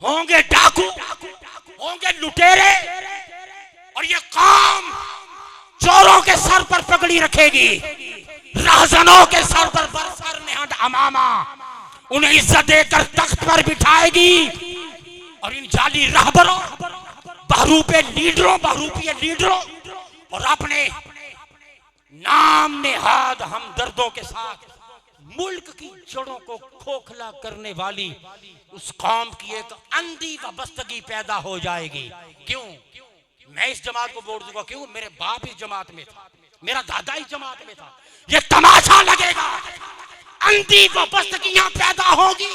होंगे डाकू, होंगे लुटेरे, और ये कौम चोरों के सर पर पगड़ी रखेगी, रहज़नों के सर पर बरसर निहंद अमामा, उन्हें इज्जत देकर तख्त पर बिठाएगी, और इन जाली रहबरों, बहरूपे लीडरों और अपने नाम नेहाद हमदर्दों के साथ मुल्क की जड़ों को खोखला करने वाली उस कौम की एक अंधी वाबस्तगी पैदा हो जाएगी। क्यों? मैं इस जमात को वोट दूंगा, क्यों? मेरे बाप इस जमात में था, मेरा दादा इस जमात में था। ये तमाशा लगेगा, अंधी वाबस्तगियां पैदा होगी,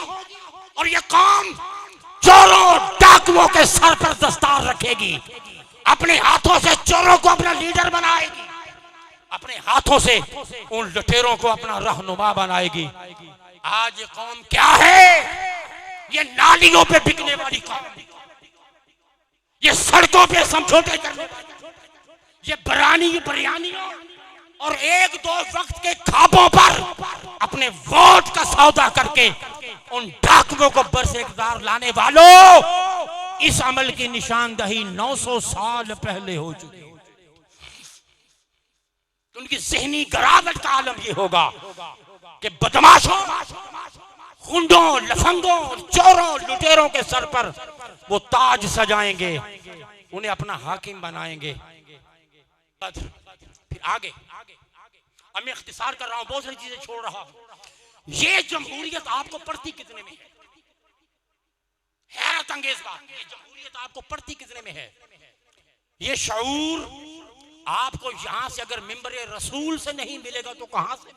और ये कौम चोरों डाकुओं के सर पर दस्तार रखेगी, अपने हाथों से चोरों को अपना लीडर बनाएगी, अपने हाथों से उन लुटेरों को अपना रहनुमा बनाएगी। आज ये कौम क्या है? ये नालियों पे बिकने वाली कौम, ये सड़कों पे समझौते करने वाली, ये बिरयानियों और 1-2 वक्त के खाबों पर अपने वोट का सौदा करके उन डाकुओं को बरसेकदार लाने वालों, इस अमल की निशानदही 900 साल पहले हो चुकी है। तो उनकी ज़हनी गिरावट का आलम ये होगा कि बदमाशों, गुंडों, लफंगों, चोरों, लुटेरों के सर पर वो ताज सजाएंगे, उन्हें अपना हाकिम बनाएंगे। फिर आगे अब मैं इख्तिसार कर रहा हूं, बहुत सारी चीजें छोड़ रहा हूं। ये जमहूरियत आपको पड़ती कितने में है? हैरत अंगेज बात, ये जमहूरियत आपको पड़ती कितने में है? ये शऊर आपको यहां से अगर मिंबरे रसूल से नहीं मिलेगा तो कहां से?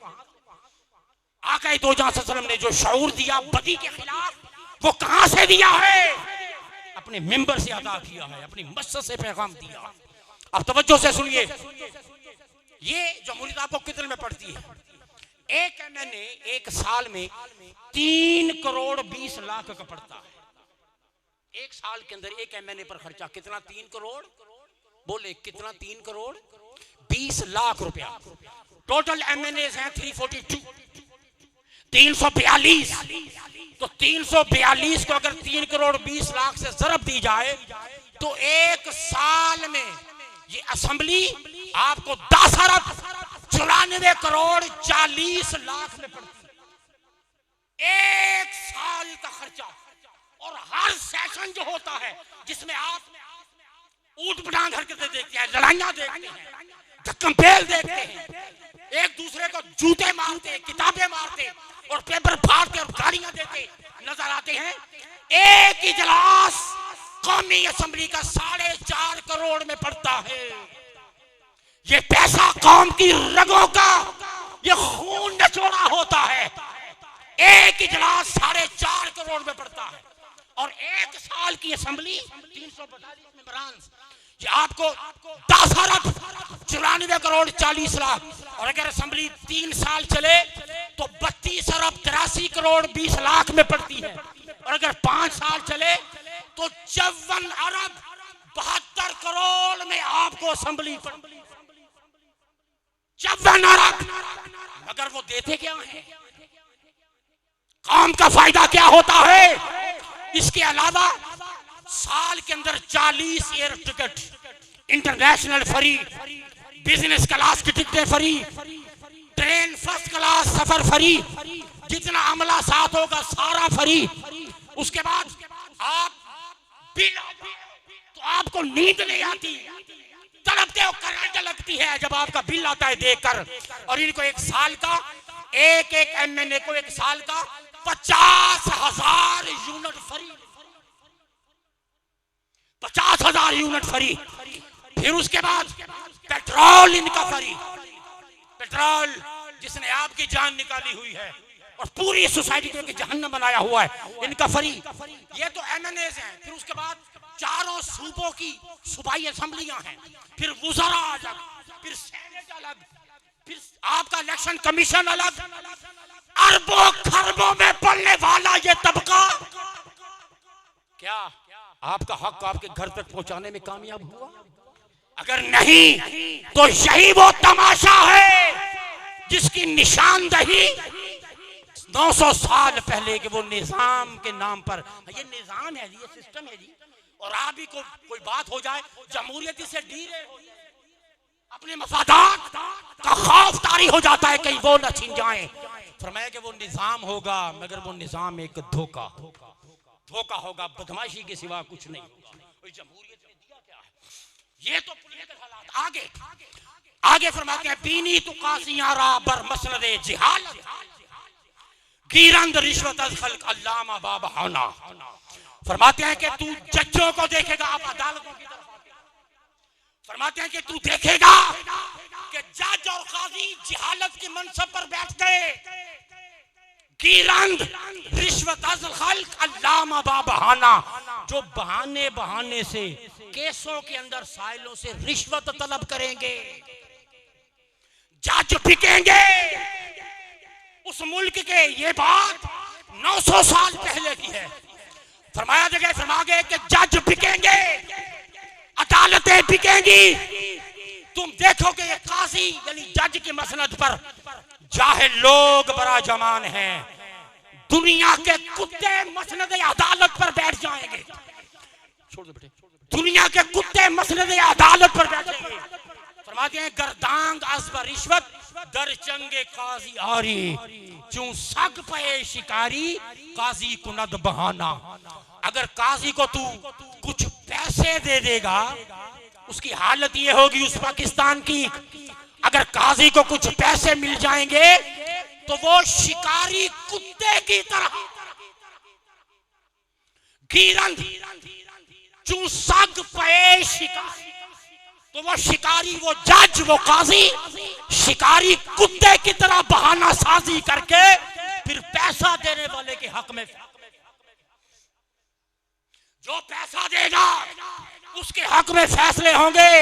आका दो जहां सल्लम ने जो शऊर दिया बदी के खिलाफ, वो कहां से दिया है? अपने मिंबर से अदा किया है, अपनी मस्जिद से पैगाम दिया। अब तवज्जो से सुनिए, ये जमहूरियत आपको कितने में पड़ती है? एक एमएनए एक साल में 3 करोड़ 20 लाख का पड़ता है। एक साल के अंदर एक एमएनए पर खर्चा कितना? 3 करोड़, बोले कितना? 3 करोड़ 20 लाख रुपया। टोटल एमएनए हैं 342। 342। तो 342 को अगर 3 करोड़ 20 लाख से ज़रब दी जाए तो एक साल में ये असेंबली आपको 10 अरब 94 करोड़ 40 लाख में पड़ती है। एक साल का खर्चा। और हर सेशन जो होता है जिसमें आप ऊट पटांग हरकतें देखते हैं, लड़ाइयां देखते हैं, धक्कम-पेल देखते हैं, एक दूसरे को जूते मारते, किताबें मारते और पेपर फाड़ते और गालियां देते नजर आते हैं। एक इजलास कौमी असेंबली का 4.5 करोड़ में पड़ता है। ये पैसा कौम की रगों का, ये खून निचोड़ा होता है। एक इजलास 4.5 करोड़ में पड़ता है और एक साल की असेंबली 342 मेंबरान, ये आपको 10 अरब 94 करोड़ 40 लाख। और अगर असेंबली 3 साल चले तो 32 अरब 83 करोड़ 20 लाख में पड़ती है। और अगर 5 साल चले तो 54 अरब 72 करोड़ में आपको असेंबली पड़ती है। 54 अरब। मगर वो देते क्या है? कौम का फायदा क्या होता है? इसके अलावा साल के अंदर 40 air ticket international free, business class की टिकटें फ्री, ट्रेन फर्स्ट क्लास सफर फ्री, जितना अमला साथ होगा सारा फ्री। उसके बाद आप बिल तो आपको नींद नहीं आती, तड़पते हो, करंट लगती है जब आपका बिल आता है देखकर। और इनको एक साल का, एक एमएनए को एक साल का 50,000 यूनिट फ्री, 50,000 यूनिट फ्री। फिर उसके बाद पेट्रोल इनका फ्री, पेट्रोल जिसने आपकी जान निकाली हुई है और पूरी सोसाइटी को जहन्नम बनाया हुआ है, इनका फ्री। ये तो एमएनएज हैं। फिर उसके बाद चारों सूबों की सूबाई असेंबलियां हैं, फिर वुज़रा अलग, फिर सेनेट अलग, फिर आपका इलेक्शन कमीशन अलग। अरबों खरबों में पड़ने वाला ये तबका क्या आपका हक आपके घर तक पहुंचाने में कामयाब हुआ? अगर नहीं तो यही वो तमाशा है जिसकी निशानदही 900 साल पहले के वो निजाम के नाम पर, ये निजाम है जी, ये सिस्टम है जी। और आप भी कोई बात हो जाए, जमहूरियत से डीरे अपने मफादात का खौफ तारी हो जाता है कहीं वो न छीन जाएं। फरमाया कि वो निजाम होगा मगर वो निजाम एक धोखा होगा, बदमाशी के सिवा कुछ नहीं होगा। जमहूरियत ने दिया क्या है? ये तो पॉलिटिकल हालात। आगे फरमाते हैं बीनी तो कासियारा बर मसनदे जिहालत गिरंद रिश्वत अज खल्क अल्लामा बाबा होना। फरमाते हैं कि तू जजों को देखेगा, आप अदालतों की तरफ आते हैं, फरमाते हैं कि तू देखेगा कि जज और काजी जिहालत के मनसब पर बैठ गए। गिरंद रिश्वत अज खल्क अल्लामा बाबा होना, जो बहाने से केसों के अंदर साइलों से रिश्वत तलब करेंगे, जज बिकेंगे। उस मुल्क के ये बात 900 साल पहले की है। फरमाया गया कि जज बिकेंगे, अदालतें बिकेंगी। तुम देखोगे ये काजी यानी जज की मसनद पर जाहिल लोग बड़ा जमान हैं, दुनिया के कुत्ते मसनद अदालत पर बैठ जाएंगे। छोड़ दो बेटे, दुनिया के कुत्ते मसनद अदालत पर बैठेंगे। फरमाते हैं गर्दांग अज़ब रिश्वत दर चंगे काजी आरी, चूं सग पे शिकारी काजी कुनद बहाना। अगर काजी को तू कुछ पैसे दे देगा, उसकी हालत ये होगी उस पाकिस्तान की, अगर काजी को कुछ पैसे मिल जाएंगे तो वो शिकारी कुत्ते की तरह गिरंद चूं सग पे शिकारी, तो वो शिकारी, वो जज, वो काजी शिकारी कुत्ते की तरह बहाना साजी करके फिर पैसा देने वाले के हक में, जो पैसा देगा उसके हक में फैसले होंगे।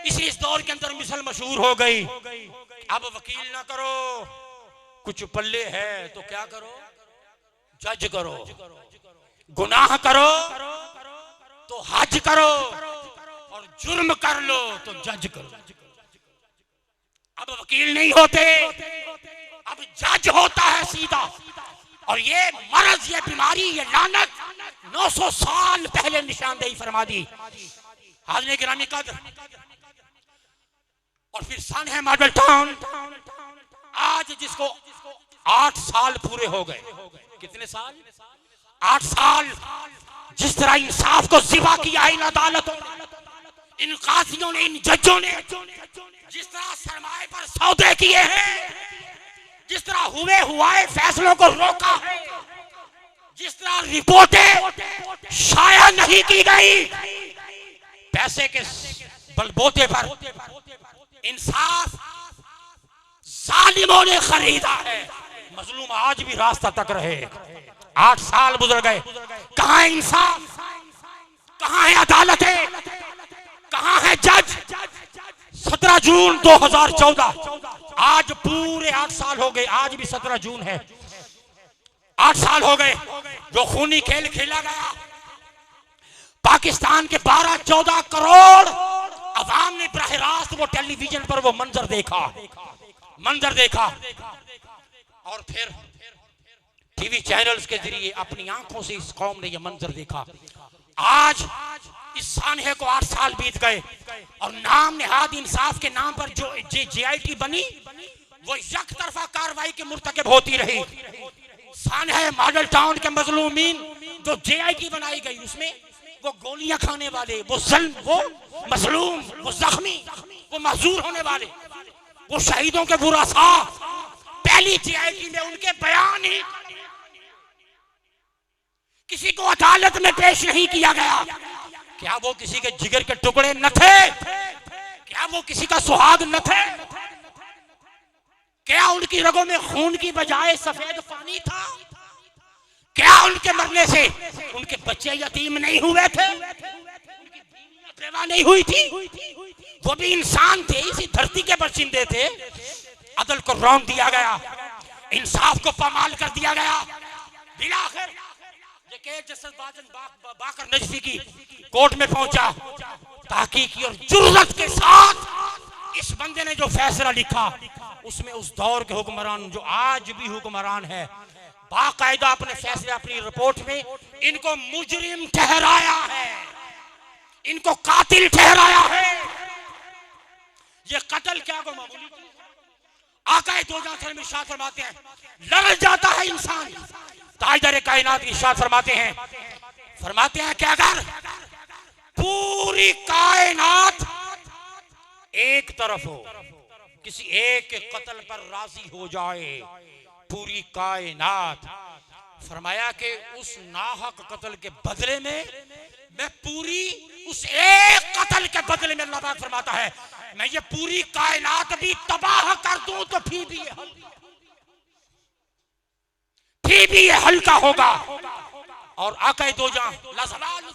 इस दौर के अंदर मिसल मशहूर हो गई, अब वकील ना करो, कुछ पल्ले है तो क्या करो, जज करो, गुनाह करो तो हज करो और जुर्म कर लो तो जज करो। अब वकील नहीं होते, अब जज होता है सीधा। और ये मर्ज, ये बीमारी, ये लानत 900 साल पहले निशानदेही फरमा दी। हाज़िर गिरामी कद्र, और फिर सन है मॉडल टाउन, आज जिसको 8 साल पूरे हो गए। कितने साल? 8 साल। जिस तरह इंसाफ को ज़िबा किया है इन अदालतों ने, इन काजियों ने, इन जजों ने, जिस तरह सरमाए पर सौदे किए हैं, जिस तरह हुए फैसलों को रोका है, जिस तरह रिपोर्टें शाया नहीं की गई, पैसे के बलबूते पर इंसाफ जालिमों ने खरीदा है। मजलूम आज भी रास्ता तक रहे। 8 साल गुजर गए, कहां है इंसाफ, कहां है अदालतें, कहां है जज? 17 जून 2014, आज पूरे 8 साल हो गए। आज भी 17 जून है, 8 साल हो गए जो खूनी खेल खेला गया। पाकिस्तान के 12-14 करोड़ अवाम ने बराह रास्त वो टेलीविजन पर वो मंजर देखा, और फिर टीवी चैनल्स के जरिए अपनी आंखों से इस कौम ने ये मंजर देखा। आज इस सानहे को 8 साल बीत गए और नाम निहाद इंसाफ के नाम पर जो JIT बनी, वो एक तरफा कार्रवाई के मुर्तकब होती रही। सानहे मॉडल टाउन के मजलूमीन जो JIT बनाई गई, उसमें वो गोलियां खाने वाले, वो मजलूम, वो जख्मी, वो महजूर होने वाले, वो शहीदों के बुरासा, पहली JIT में उनके बयान ही किसी को अदालत में पेश नहीं किया गया। क्या वो किसी के जिगर के टुकड़े न थे? क्या वो किसी का सुहाग न थे? क्या उनकी रगों में खून की बजाय सफेद पानी था? क्या उनके मरने से उनके बच्चे यतीम नहीं हुए थे? उनकी बीवियां बेवा नहीं हुई थी? वो भी इंसान थे, इसी धरती के बाशिंदे थे। अदल को रौंद दिया गया, इंसाफ को पामाल कर दिया गया। बिलाखिर बाकर नजफी की कोर्ट में पहुंचा, तहकीक की और जुर्रत के साथ इस बंदे ने जो फैसला लिखा, उसमें उस दौर के हुक्मरान जो आज भी हुक्मरान है, बाकायदा अपने फैसले, अपनी रिपोर्ट में इनको मुजरिम ठहराया है, इनको कातिल ठहराया है। ये कत्ल क्या को मामूली आकाए दो जान में इरशाद फरमाते हैं, लड़ जाता है इंसान। ताजदार कायनात इरशाद फरमाते हैं कि अगर पूरी कायनात एक तरफ हो, किसी एक के कत्ल पर राजी हो जाए, पूरी कायनात, फरमाया कि उस नाहक कत्ल के बदले में मैं पूरी उस एक कत्ल के बदले में, अल्लाह पाक फरमाता है, मैं ये पूरी कायनात भी तबाह कर दूं तो फिर भी ये हल्का होगा। और आकाए दो जान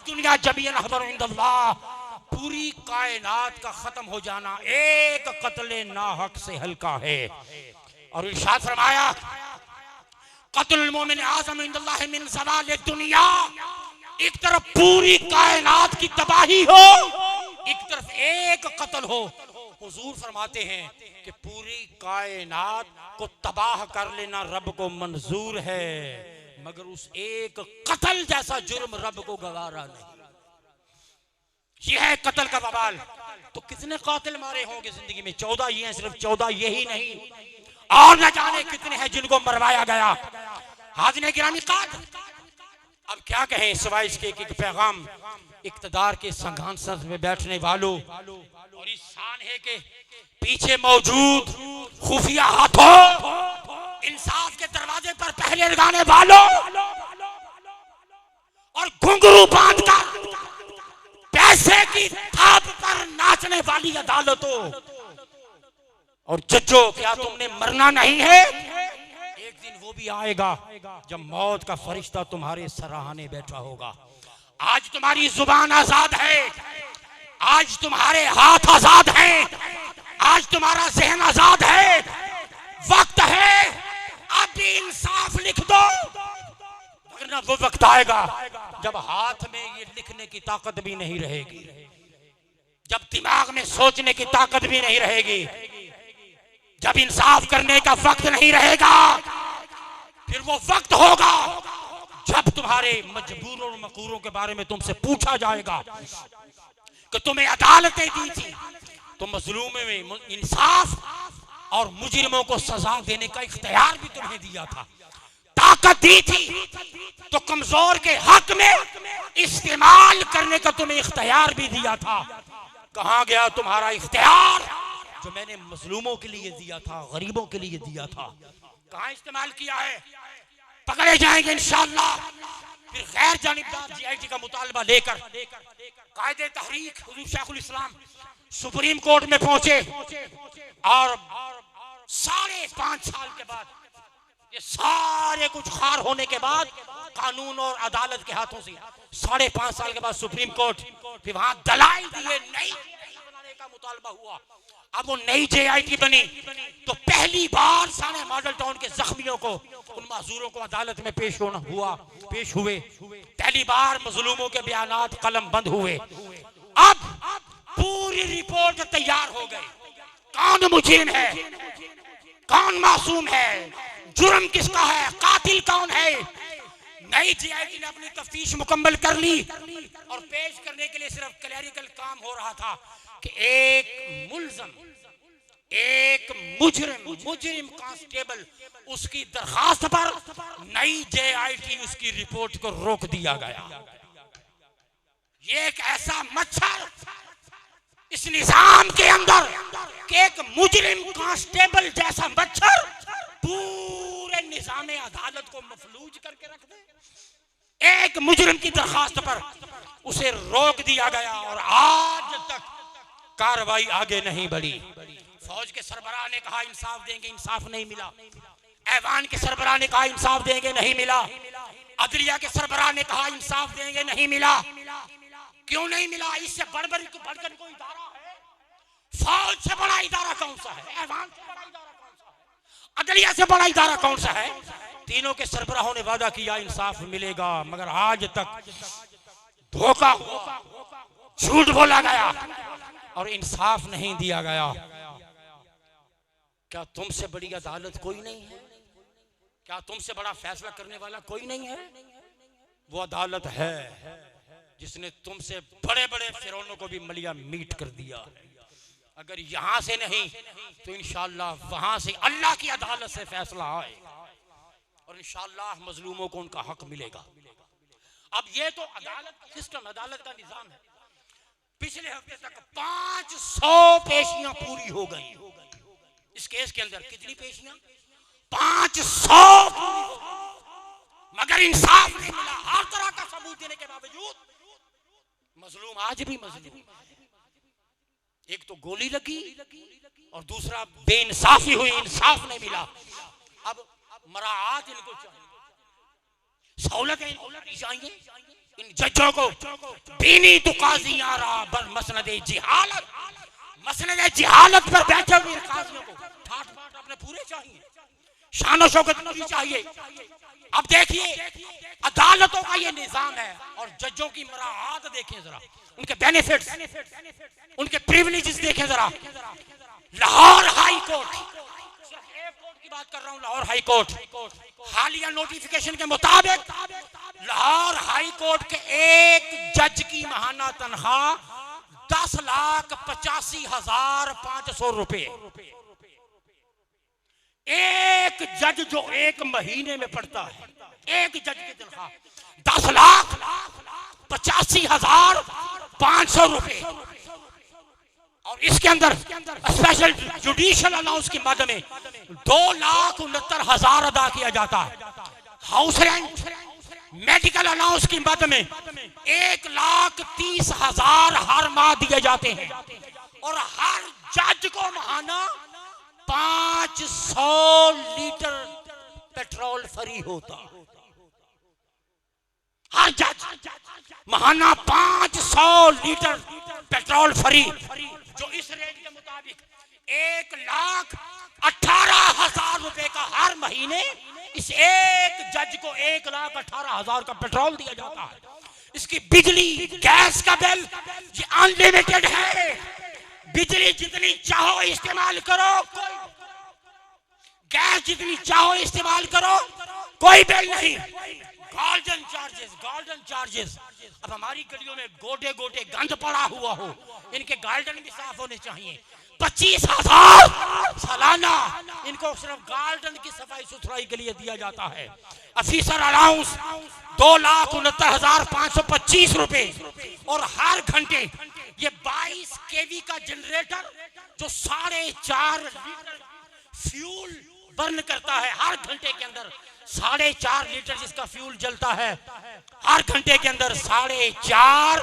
दुनिया जमीअन खबर इंदल्लाह, पूरी कायनात का खत्म हो जाना एक कत्ल नाहक से हल्का है। और इरशाद फरमाया, कत्ल मोमिन आज़म इंदल्लाह मिन ज़वाल दुनिया, एक तरफ पूरी कायनात की तबाही हो, एक तरफ एक कत्ल हो। हुजूर फरमाते हैं कि पूरी कायनात को तबाह कर लेना रब को मंजूर है, मगर उस एक कत्ल जैसा जुर्म रब को गवारा नहीं। यह है कत्ल का बवाल। तो कितने कातिल मारे होंगे जिंदगी में? 14 ही हैं, सिर्फ 14 यही नहीं, और न जाने कितने हैं जिनको मरवाया गया। हाज़िर गिरामी काद, अब क्या कहें सिवाय इसके एक पैगाम इक़्तिदार के सिंहासन में बैठने वालों और इस सानहे के पीछे मौजूद खुफिया हाथों, इंसाफ के दरवाजे पर पहले लगाने वालों और घुंघरू बांधकर पैसे की थाप पर नाचने वाली अदालतों और जजों, क्या तुमने मरना नहीं है? एक दिन वो भी आएगा जब मौत का फरिश्ता तुम्हारे सराहने बैठा होगा। आज तुम्हारी जुबान आजाद है, आज तुम्हारे हाथ आजाद हैं, आज तुम्हारा जहन आजाद है। वक्त है अब भी इंसाफ लिख दो, वरना वो वक्त आएगा जब हाथ में ये लिखने की ताकत भी नहीं रहेगी, जब दिमाग में सोचने की ताकत भी नहीं रहेगी, जब इंसाफ करने का वक्त नहीं रहेगा, फिर वो वक्त होगा जब तुम्हारे मजबूरों और मकूरों के बारे में तुमसे पूछा जाएगा कि तुम्हें अदालतें दी थी तो मजलूमों में इंसाफ और मुजरिमों को सजा देने का इख्तियार भी तुम्हें दिया था, ताकत दी थी तो कमजोर के हक में इस्तेमाल करने का तुम्हें इख्तियार भी दिया था। कहां गया तुम्हारा इख्तियार जो मैंने मजलूमों के लिए दिया था, गरीबों के लिए दिया था? कहां इस्तेमाल किया है? पकड़े जाएंगे इंशाअल्लाह। फिर गैर जानिबदार जीआईटी का मुतालबा लेकर कायदे तहरीक हुजूर शेखुल इस्लाम सुप्रीम कोर्ट में पहुंचे और 5.5 साल के बाद, ये सारे कुछ खार होने के बाद, कानून और अदालत के हाथों से 5.5 साल के बाद सुप्रीम कोर्ट फिर वहां दलाइल दिए, नई बनाने का मुतालबा हुआ। अब वो नई जेआईटी बनी तो पहली बार सारे मॉडल टाउन के जख्मियों को, उन माजूरों को अदालत में पेश हुए। पहली बार मजलूमों के बयानात कलम बंद हुए। अब पूरी रिपोर्ट तैयार हो गई, कौन मुजरिम है, कौन मासूम है, जुर्म किसका है, कातिल कौन है। नई जेआईटी ने अपनी तफ्तीश मुकम्मल कर ली और पेश करने के लिए सिर्फ क्लैरिकल काम हो रहा था कि एक मुल्ज़म, एक मुजरिम कांस्टेबल, उसकी दरखास्त पर नई जेआईटी उसकी रिपोर्ट को रोक दिया गया। ये एक ऐसा मच्छर इस निजाम के अंदर कि एक मुजरिम कांस्टेबल जैसा मच्छर पूरे निजाम अदालत को मफलूज करके रख दे। एक मुजरिम की दरखास्त पर उसे रोक दिया गया और आज तक कार्रवाई आगे नहीं बढ़ी। फौज के सरबराह ने कहा इंसाफ देंगे, इंसाफ नहीं मिला। ऐवान के सरबराह ने कहा इंसाफ देंगे, नहीं मिला। अदलिया के सरबराह ने कहा इंसाफ देंगे, नहीं मिला। क्यों नहीं मिला? इससे बढ़कर कोई इदारा है? फौज से बड़ा इदारा कौन सा है? ऐवान से बड़ा इदारा कौन सा है? अदलिया से बड़ा इदारा कौन सा है? तीनों के सरबराहों ने वादा किया इंसाफ मिलेगा, मगर आज तक धोखा हुआ, झूठ बोला गया और इंसाफ नहीं दिया गया। क्या तुमसे बड़ी अदालत कोई नहीं है? क्या तुमसे बड़ा फैसला करने वाला कोई नहीं है? वो अदालत है जिसने तुमसे बड़े बड़े फिरौनों को भी मलिया मीट कर दिया। अगर यहां से नहीं तो इंशाअल्लाह वहां से अल्लाह की अदालत से फैसला आए और इंशाअल्लाह मजलूमों को उनका हक मिलेगा। अब ये तो अदालत का सिस्टम, अदालत का निजाम है। पिछले हफ्ते तक 500 पेशियां पूरी हो गई इस केस के अंदर। कितनी पेशियां? 500 मगर इंसाफ नहीं मिला। हर तरह का सबूत देने के बावजूद मजलूम आज भी मजलूम। एक तो गोली लगी और दूसरा बेइंसाफी हुई, इंसाफ नहीं मिला। अब मराआत इनको चाहिए, सहूलतें इनको चाहिए। इन जजों को दीनी तुकाजियां रहा बर मसनद जिहालत पर बैठे हुए काजियों को ठाट बाट अपने पूरे चाहिए, शान शौकत भी चाहिए। अब देखिए अदालतों का ये निजाम है और जजों की मराआत देखें जरा, उनके बेनिफिट्स, उनके प्रिविलेजेस देखें जरा। लाहौर हाई कोर्ट, सिर्फ एक कोर्ट की बात कर रहा हूं, लाहौर हाई कोर्ट, हालिया नोटिफिकेशन के मुताबिक लाहौर हाई कोर्ट के एक जज की माहाना तनख्वाह 10,85,500 रुपए। एक जज जो एक महीने में पढ़ता है, एक जज की तनख्वाह 10,85,500 रुपए। और इसके अंदर स्पेशल जुडिशियल अलाउंस की मद में 2,69,000 अदा किया जाता है। हाउस रेंट, मेडिकल अलाउंस की मद में 1,30,000 हर माह दिए जाते हैं। और हर जज को माहाना 500 लीटर पेट्रोल फ्री होता। हर जज माहाना 500 लीटर पेट्रोल फ्री, जो इस रेट के मुताबिक 1,18,000 रुपए का हर महीने इस एक जज को 1,18,000 का पेट्रोल दिया जाता है। इसकी बिजली गैस का बिल ये अनलिमिटेड है। बिजली जितनी चाहो इस्तेमाल करो, गैस जितनी चाहो इस्तेमाल करो, कोई बिल नहीं। Golden charges. अब हमारी गलियों में गोटे गोटे गंद पड़ा हुआ हो, इनके गार्डन भी साफ होने चाहिए। 25,000 सालाना इनको सिर्फ गार्डन की सफाई सुथराई के लिए दिया जाता है। ऑफिसर अलाउंस 2,69,525 रुपए। और हर घंटे ये 22 केवी का जनरेटर जो 4.5 लीटर फ्यूल बर्न करता है, हर घंटे के अंदर 4.5 लीटर जिसका फ्यूल जलता है, हर घंटे के अंदर 4.5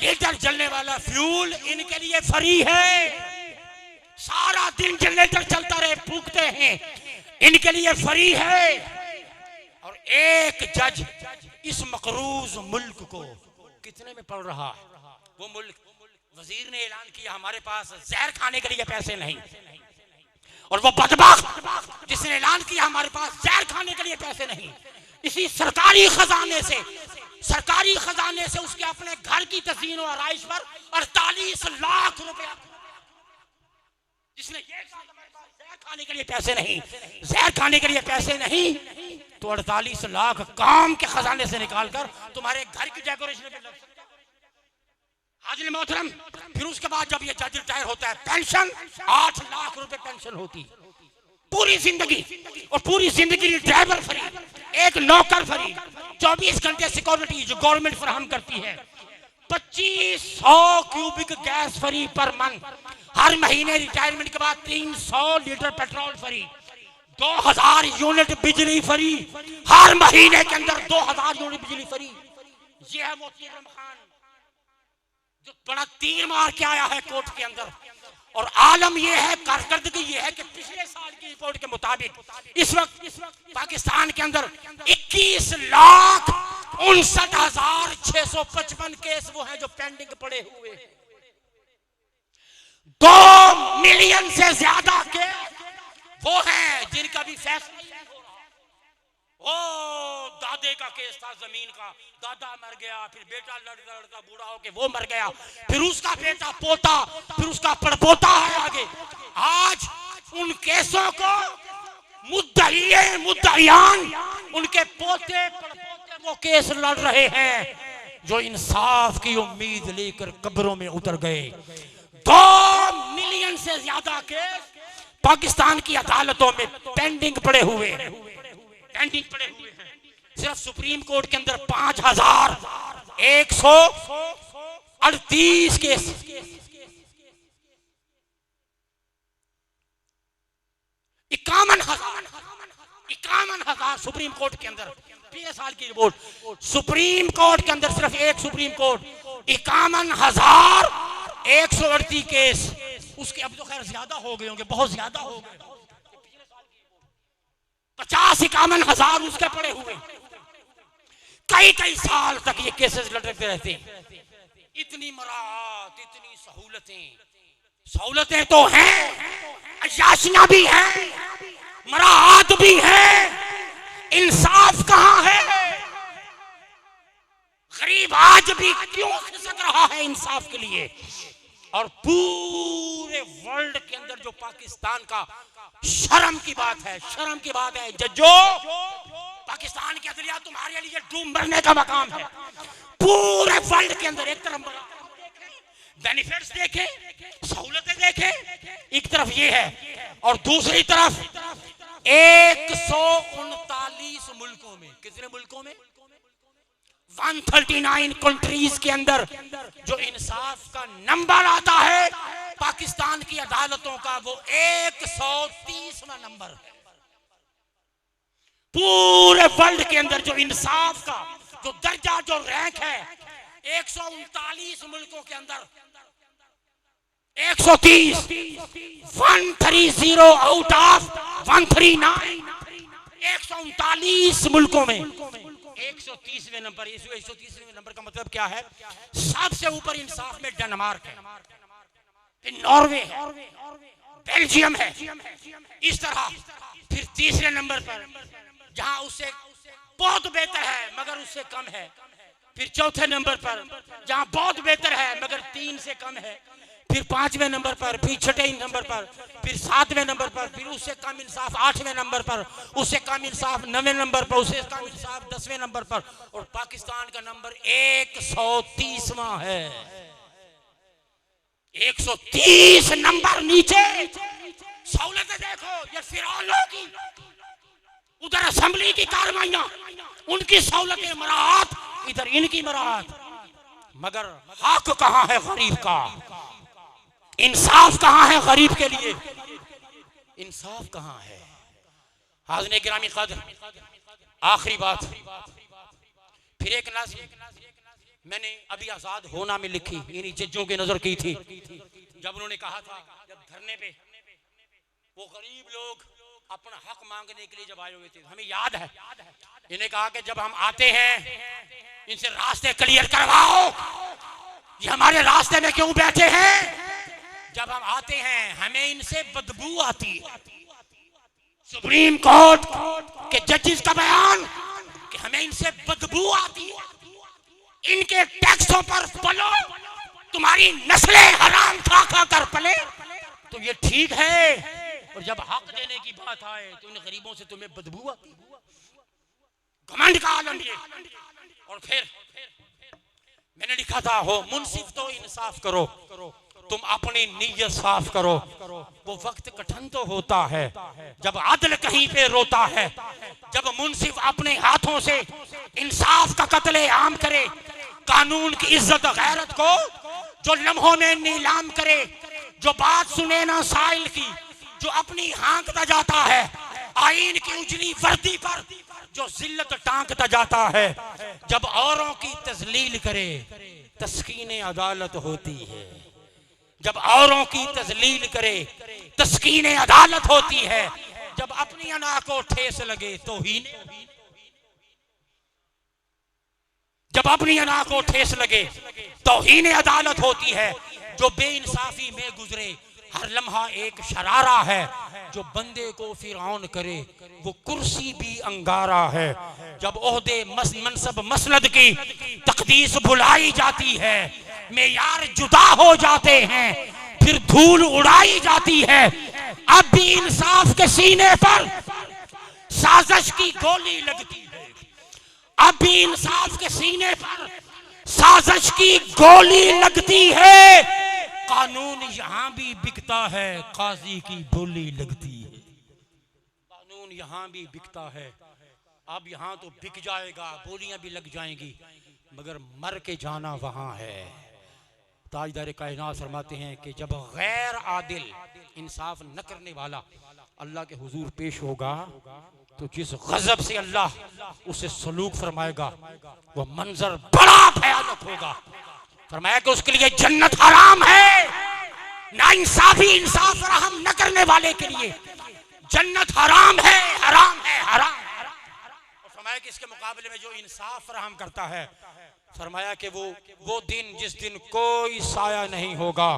लीटर जलने वाला फ्यूल इनके लिए फ्री है। सारा दिन जनरेटर चलता रहे, फूकते हैं, इनके लिए फ्री है। और एक जज इस मकरूज मुल्क को कितने में पड़ रहा है? वो मुल्क, वजीर ने ऐलान किया हमारे पास जहर खाने के लिए पैसे नहीं, और वो बदबख्त जिसने ऐलान किया हमारे पास जहर खाने के लिए पैसे नहीं, इसी सरकारी खजाने से उसके अपने घर की तज़ीन और आराइश पर 48 लाख रुपया, जिसने ये कहा हमारे पास जहर खाने के लिए पैसे नहीं, तो 48 लाख काम के खजाने से निकालकर तुम्हारे घर की डेकोरेशन पे लग सकते। हाजिर मोहतरम, फिर उसके बाद जब ये जज रिटायर होता है, पेंशन 8 लाख रुपए पेंशन होती पूरी जिंदगी, और पूरी जिंदगी ड्राइवर फ्री, एक नौकर फ्री, 24 घंटे सिक्योरिटी जो गवर्नमेंट फराहम करती है, 2500 cubic gas free per month, हर महीने रिटायरमेंट के बाद 300 लीटर पेट्रोल फ्री, 2000 यूनिट बिजली फ्री, हर महीने के अंदर 2000 यूनिट बिजली फ्री। ये है वो तीर खान जो बड़ा तीर मार के आया है कोर्ट के अंदर। और आलम यह है, कारकर्दगी ये है कि पिछले साल की रिपोर्ट के मुताबिक इस वक्त पाकिस्तान के अंदर 21,59,655 केस वो हैं जो पेंडिंग पड़े हुए हैं। 2 मिलियन से ज्यादा केस वो हैं जिनका भी फैसला। ओ दादे का केस था जमीन का, दादा मर गया, फिर बेटा लड़ता लड़ता बूढ़ा होके वो मर गया, फिर उसका बेटा पोता, फिर उसका पड़पोता है आगे। आज उन केसों को मुद्दईयान उनके पोते पड़पोते वो केस लड़ रहे हैं जो इंसाफ की उम्मीद लेकर कब्रों में उतर गए। 2 मिलियन से ज्यादा केस पाकिस्तान की अदालतों में पेंडिंग पड़े हुए हैं। सिर्फ सुप्रीम कोर्ट के अंदर 5,138 केस, 51,000 सुप्रीम कोर्ट के अंदर। पिछले साल की रिपोर्ट, सुप्रीम कोर्ट के अंदर सिर्फ एक सुप्रीम कोर्ट 51,138 केस। उसके अब तो खैर ज्यादा हो गए होंगे, बहुत ज्यादा हो गए, 50-51,000 उसके पड़े हुए। कई साल तक ये केसेस लटकते रहते हैं। इतनी मराहत, इतनी सहूलतें तो हैं, अयाशियां भी हैं, मराहत भी है, इंसाफ कहां है? गरीब आज भी क्यों खिसक रहा है इंसाफ के लिए? और पूरे वर्ल्ड के अंदर जो पाकिस्तान का शर्म की बात है जज्जो, पाकिस्तान के अदलिया तुम्हारे लिए डूब मरने का मकाम है। पूरे वर्ल्ड के अंदर एक तरफ बेनिफिट्स देखे, सहूलतें देखे, एक तरफ ये है, और दूसरी तरफ 139 मुल्कों में, कितने मुल्कों में? 139 कंट्रीज के अंदर जो इंसाफ का नंबर आता है पाकिस्तान की अदालतों का, वो 130वां नंबर है। पूरे वर्ल्ड के अंदर जो इंसाफ का जो दर्जा, जो रैंक है, 139 मुल्कों के अंदर 130, 130 आउट ऑफ 139, 139 मुल्कों में 130वें नंबर। 130वें नंबर का मतलब क्या है? सबसे ऊपर इंसाफ में डेनमार्क है, फिर नॉर्वे है, बेल्जियम है, इस तरह। फिर तीसरे नंबर पर जहां उससे बहुत बेहतर है मगर उससे कम है, फिर चौथे नंबर पर जहां बहुत बेहतर है मगर 3 से कम है, फिर फिर 5वें नंबर पर, फिर 6वें नंबर पर, फिर 7वें नंबर पर, फिर उससे कम इंसाफ 8वें नंबर पर, उससे कम इंसाफ 9वें नंबर पर, उससे कम इंसाफ 10वें नंबर पर, और पाकिस्तान का नंबर 130वां है। 130 नंबर नीचे। सहूलतें देखो, ये फिरौनों की, उधर असेंबली की कार्रवाइयां, उनकी सहूलतें मराहत, इधर इनकी मराहत। मगर हक कहां है गरीब का? इंसाफ कहां है गरीब के लिए? इंसाफ कहां है? हाज़िरीन गिरामी क़द्र, आखिरी बात, फिर एक नाज़िम मैंने अभी आजाद होना में लिखी, इन्हीं जज्जों की नजर की थी, जब उन्होंने कहा था, जब धरने पे वो गरीब लोग अपना हक मांगने के लिए जब आए हुए थे, हमें याद है, इन्हें कहा कि जब हम आते हैं इनसे रास्ते क्लियर करवाओ, ये हमारे रास्ते में क्यों बैठे हैं? जब हम आते हैं हमें इनसे बदबू आती है। सुप्रीम कोर्ट के जजेस का बयान कि हमें इनसे बदबू आती है, इनके टैक्सों पर पलो, तुम्हारी नस्लें हराम खा खा कर पले, तो ये ठीक है। और जब हक देने की बात आए तो इन गरीबों से तुम्हें बदबू आती, घमंड का आलम ये। और फिर मैंने लिखा था, हो मुंसिफ तो इंसाफ करो, तुम अपनी नीयत साफ करो। वो वक्त कठिन तो होता है जब अदल कहीं पे रोता है, जब मुंसिफ अपने हाथों से इंसाफ का कत्ले आम करे, कानून की इज्जत गैरत को जो लम्हों में नीलाम करे, जो बात सुने ना साइल की, जो अपनी हाँकता जाता है, आईन की उजली वर्दी पर जो जिल्लत टांकता जाता है, जब औरों की तजलील करे तस्कीन अदालत होती है, जब औरों की तजलील करे तस्कीन अदालत होती है, जब अपनी अना को ठेस लगे तो ही, जब अपनी अना को ठेस लगे तो ही अदालत होती है। जो बेइंसाफी में गुजरे हर लम्हा एक शरारा है, जो बंदे को फिरौन करे वो कुर्सी भी अंगारा है। जब ओहदे मनसब मसलद की तकदीस बुलाई जाती है, मेयार जुदा हो जाते हैं, फिर धूल उड़ाई जाती है, अब भी इंसाफ के सीने पर साजिश की गोली लगती है, अब भी इंसाफ के सीने पर साजिश की गोली लगती है। कानून यहां भी बिकता है, काजी की बोली लगती है। कानून यहां भी बिकता है, अब यहां तो बिक जाएगा, बोलियां भी लग जाएंगी, मगर मर के जाना वहां है। ताजदार कायनात फरमाते हैं कि जब गैर आदिल इंसाफ न करने वाला अल्लाह के हुजूर पेश होगा, तो जिस गजब से अल्लाह उसे सलूक फरमाएगा वह मंजर बड़ा भयानक होगा। फरमाया कि उसके लिए जन्नत हराम है, ना इंसाफी इंसाफ फराहम न करने वाले के लिए जन्नत हराम है, हराम है, हराम। और फरमाया कि इसके मुकाबले में जो इंसाफ फराहम करता है, फरमाया कि वो दिन जिस दिन कोई साया नहीं होगा,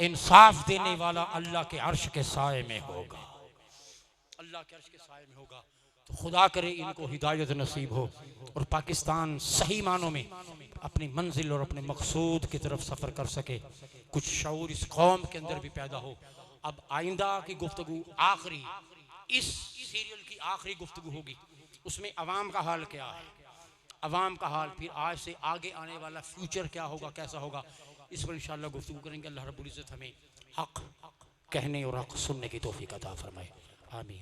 इंसाफ देने वाला अल्लाह के अर्श के साए में होगा, अल्लाह के अर्श के साए में होगा। तो खुदा करे इनको हिदायत नसीब हो और पाकिस्तान सही मानों में अपनी मंजिल और अपने मकसूद की तरफ सफ़र कर सके, कुछ शऊर इस कौम के अंदर भी पैदा हो। अब आइंदा की गुफ्तगू आखिरी, इस सीरियल की आखिरी गुफ्तगू होगी, उसमें अवाम का हाल क्या है, अवाम का हाल, फिर आज से आगे आने वाला फ्यूचर क्या होगा, कैसा होगा, इस पर इंशाअल्लाह गुफ्तगू करेंगे। अल्लाह रब्बुल इज़्ज़त हमें हक़ कहने और हक़ सुनने की तौफीक अता फरमाए, आमीन।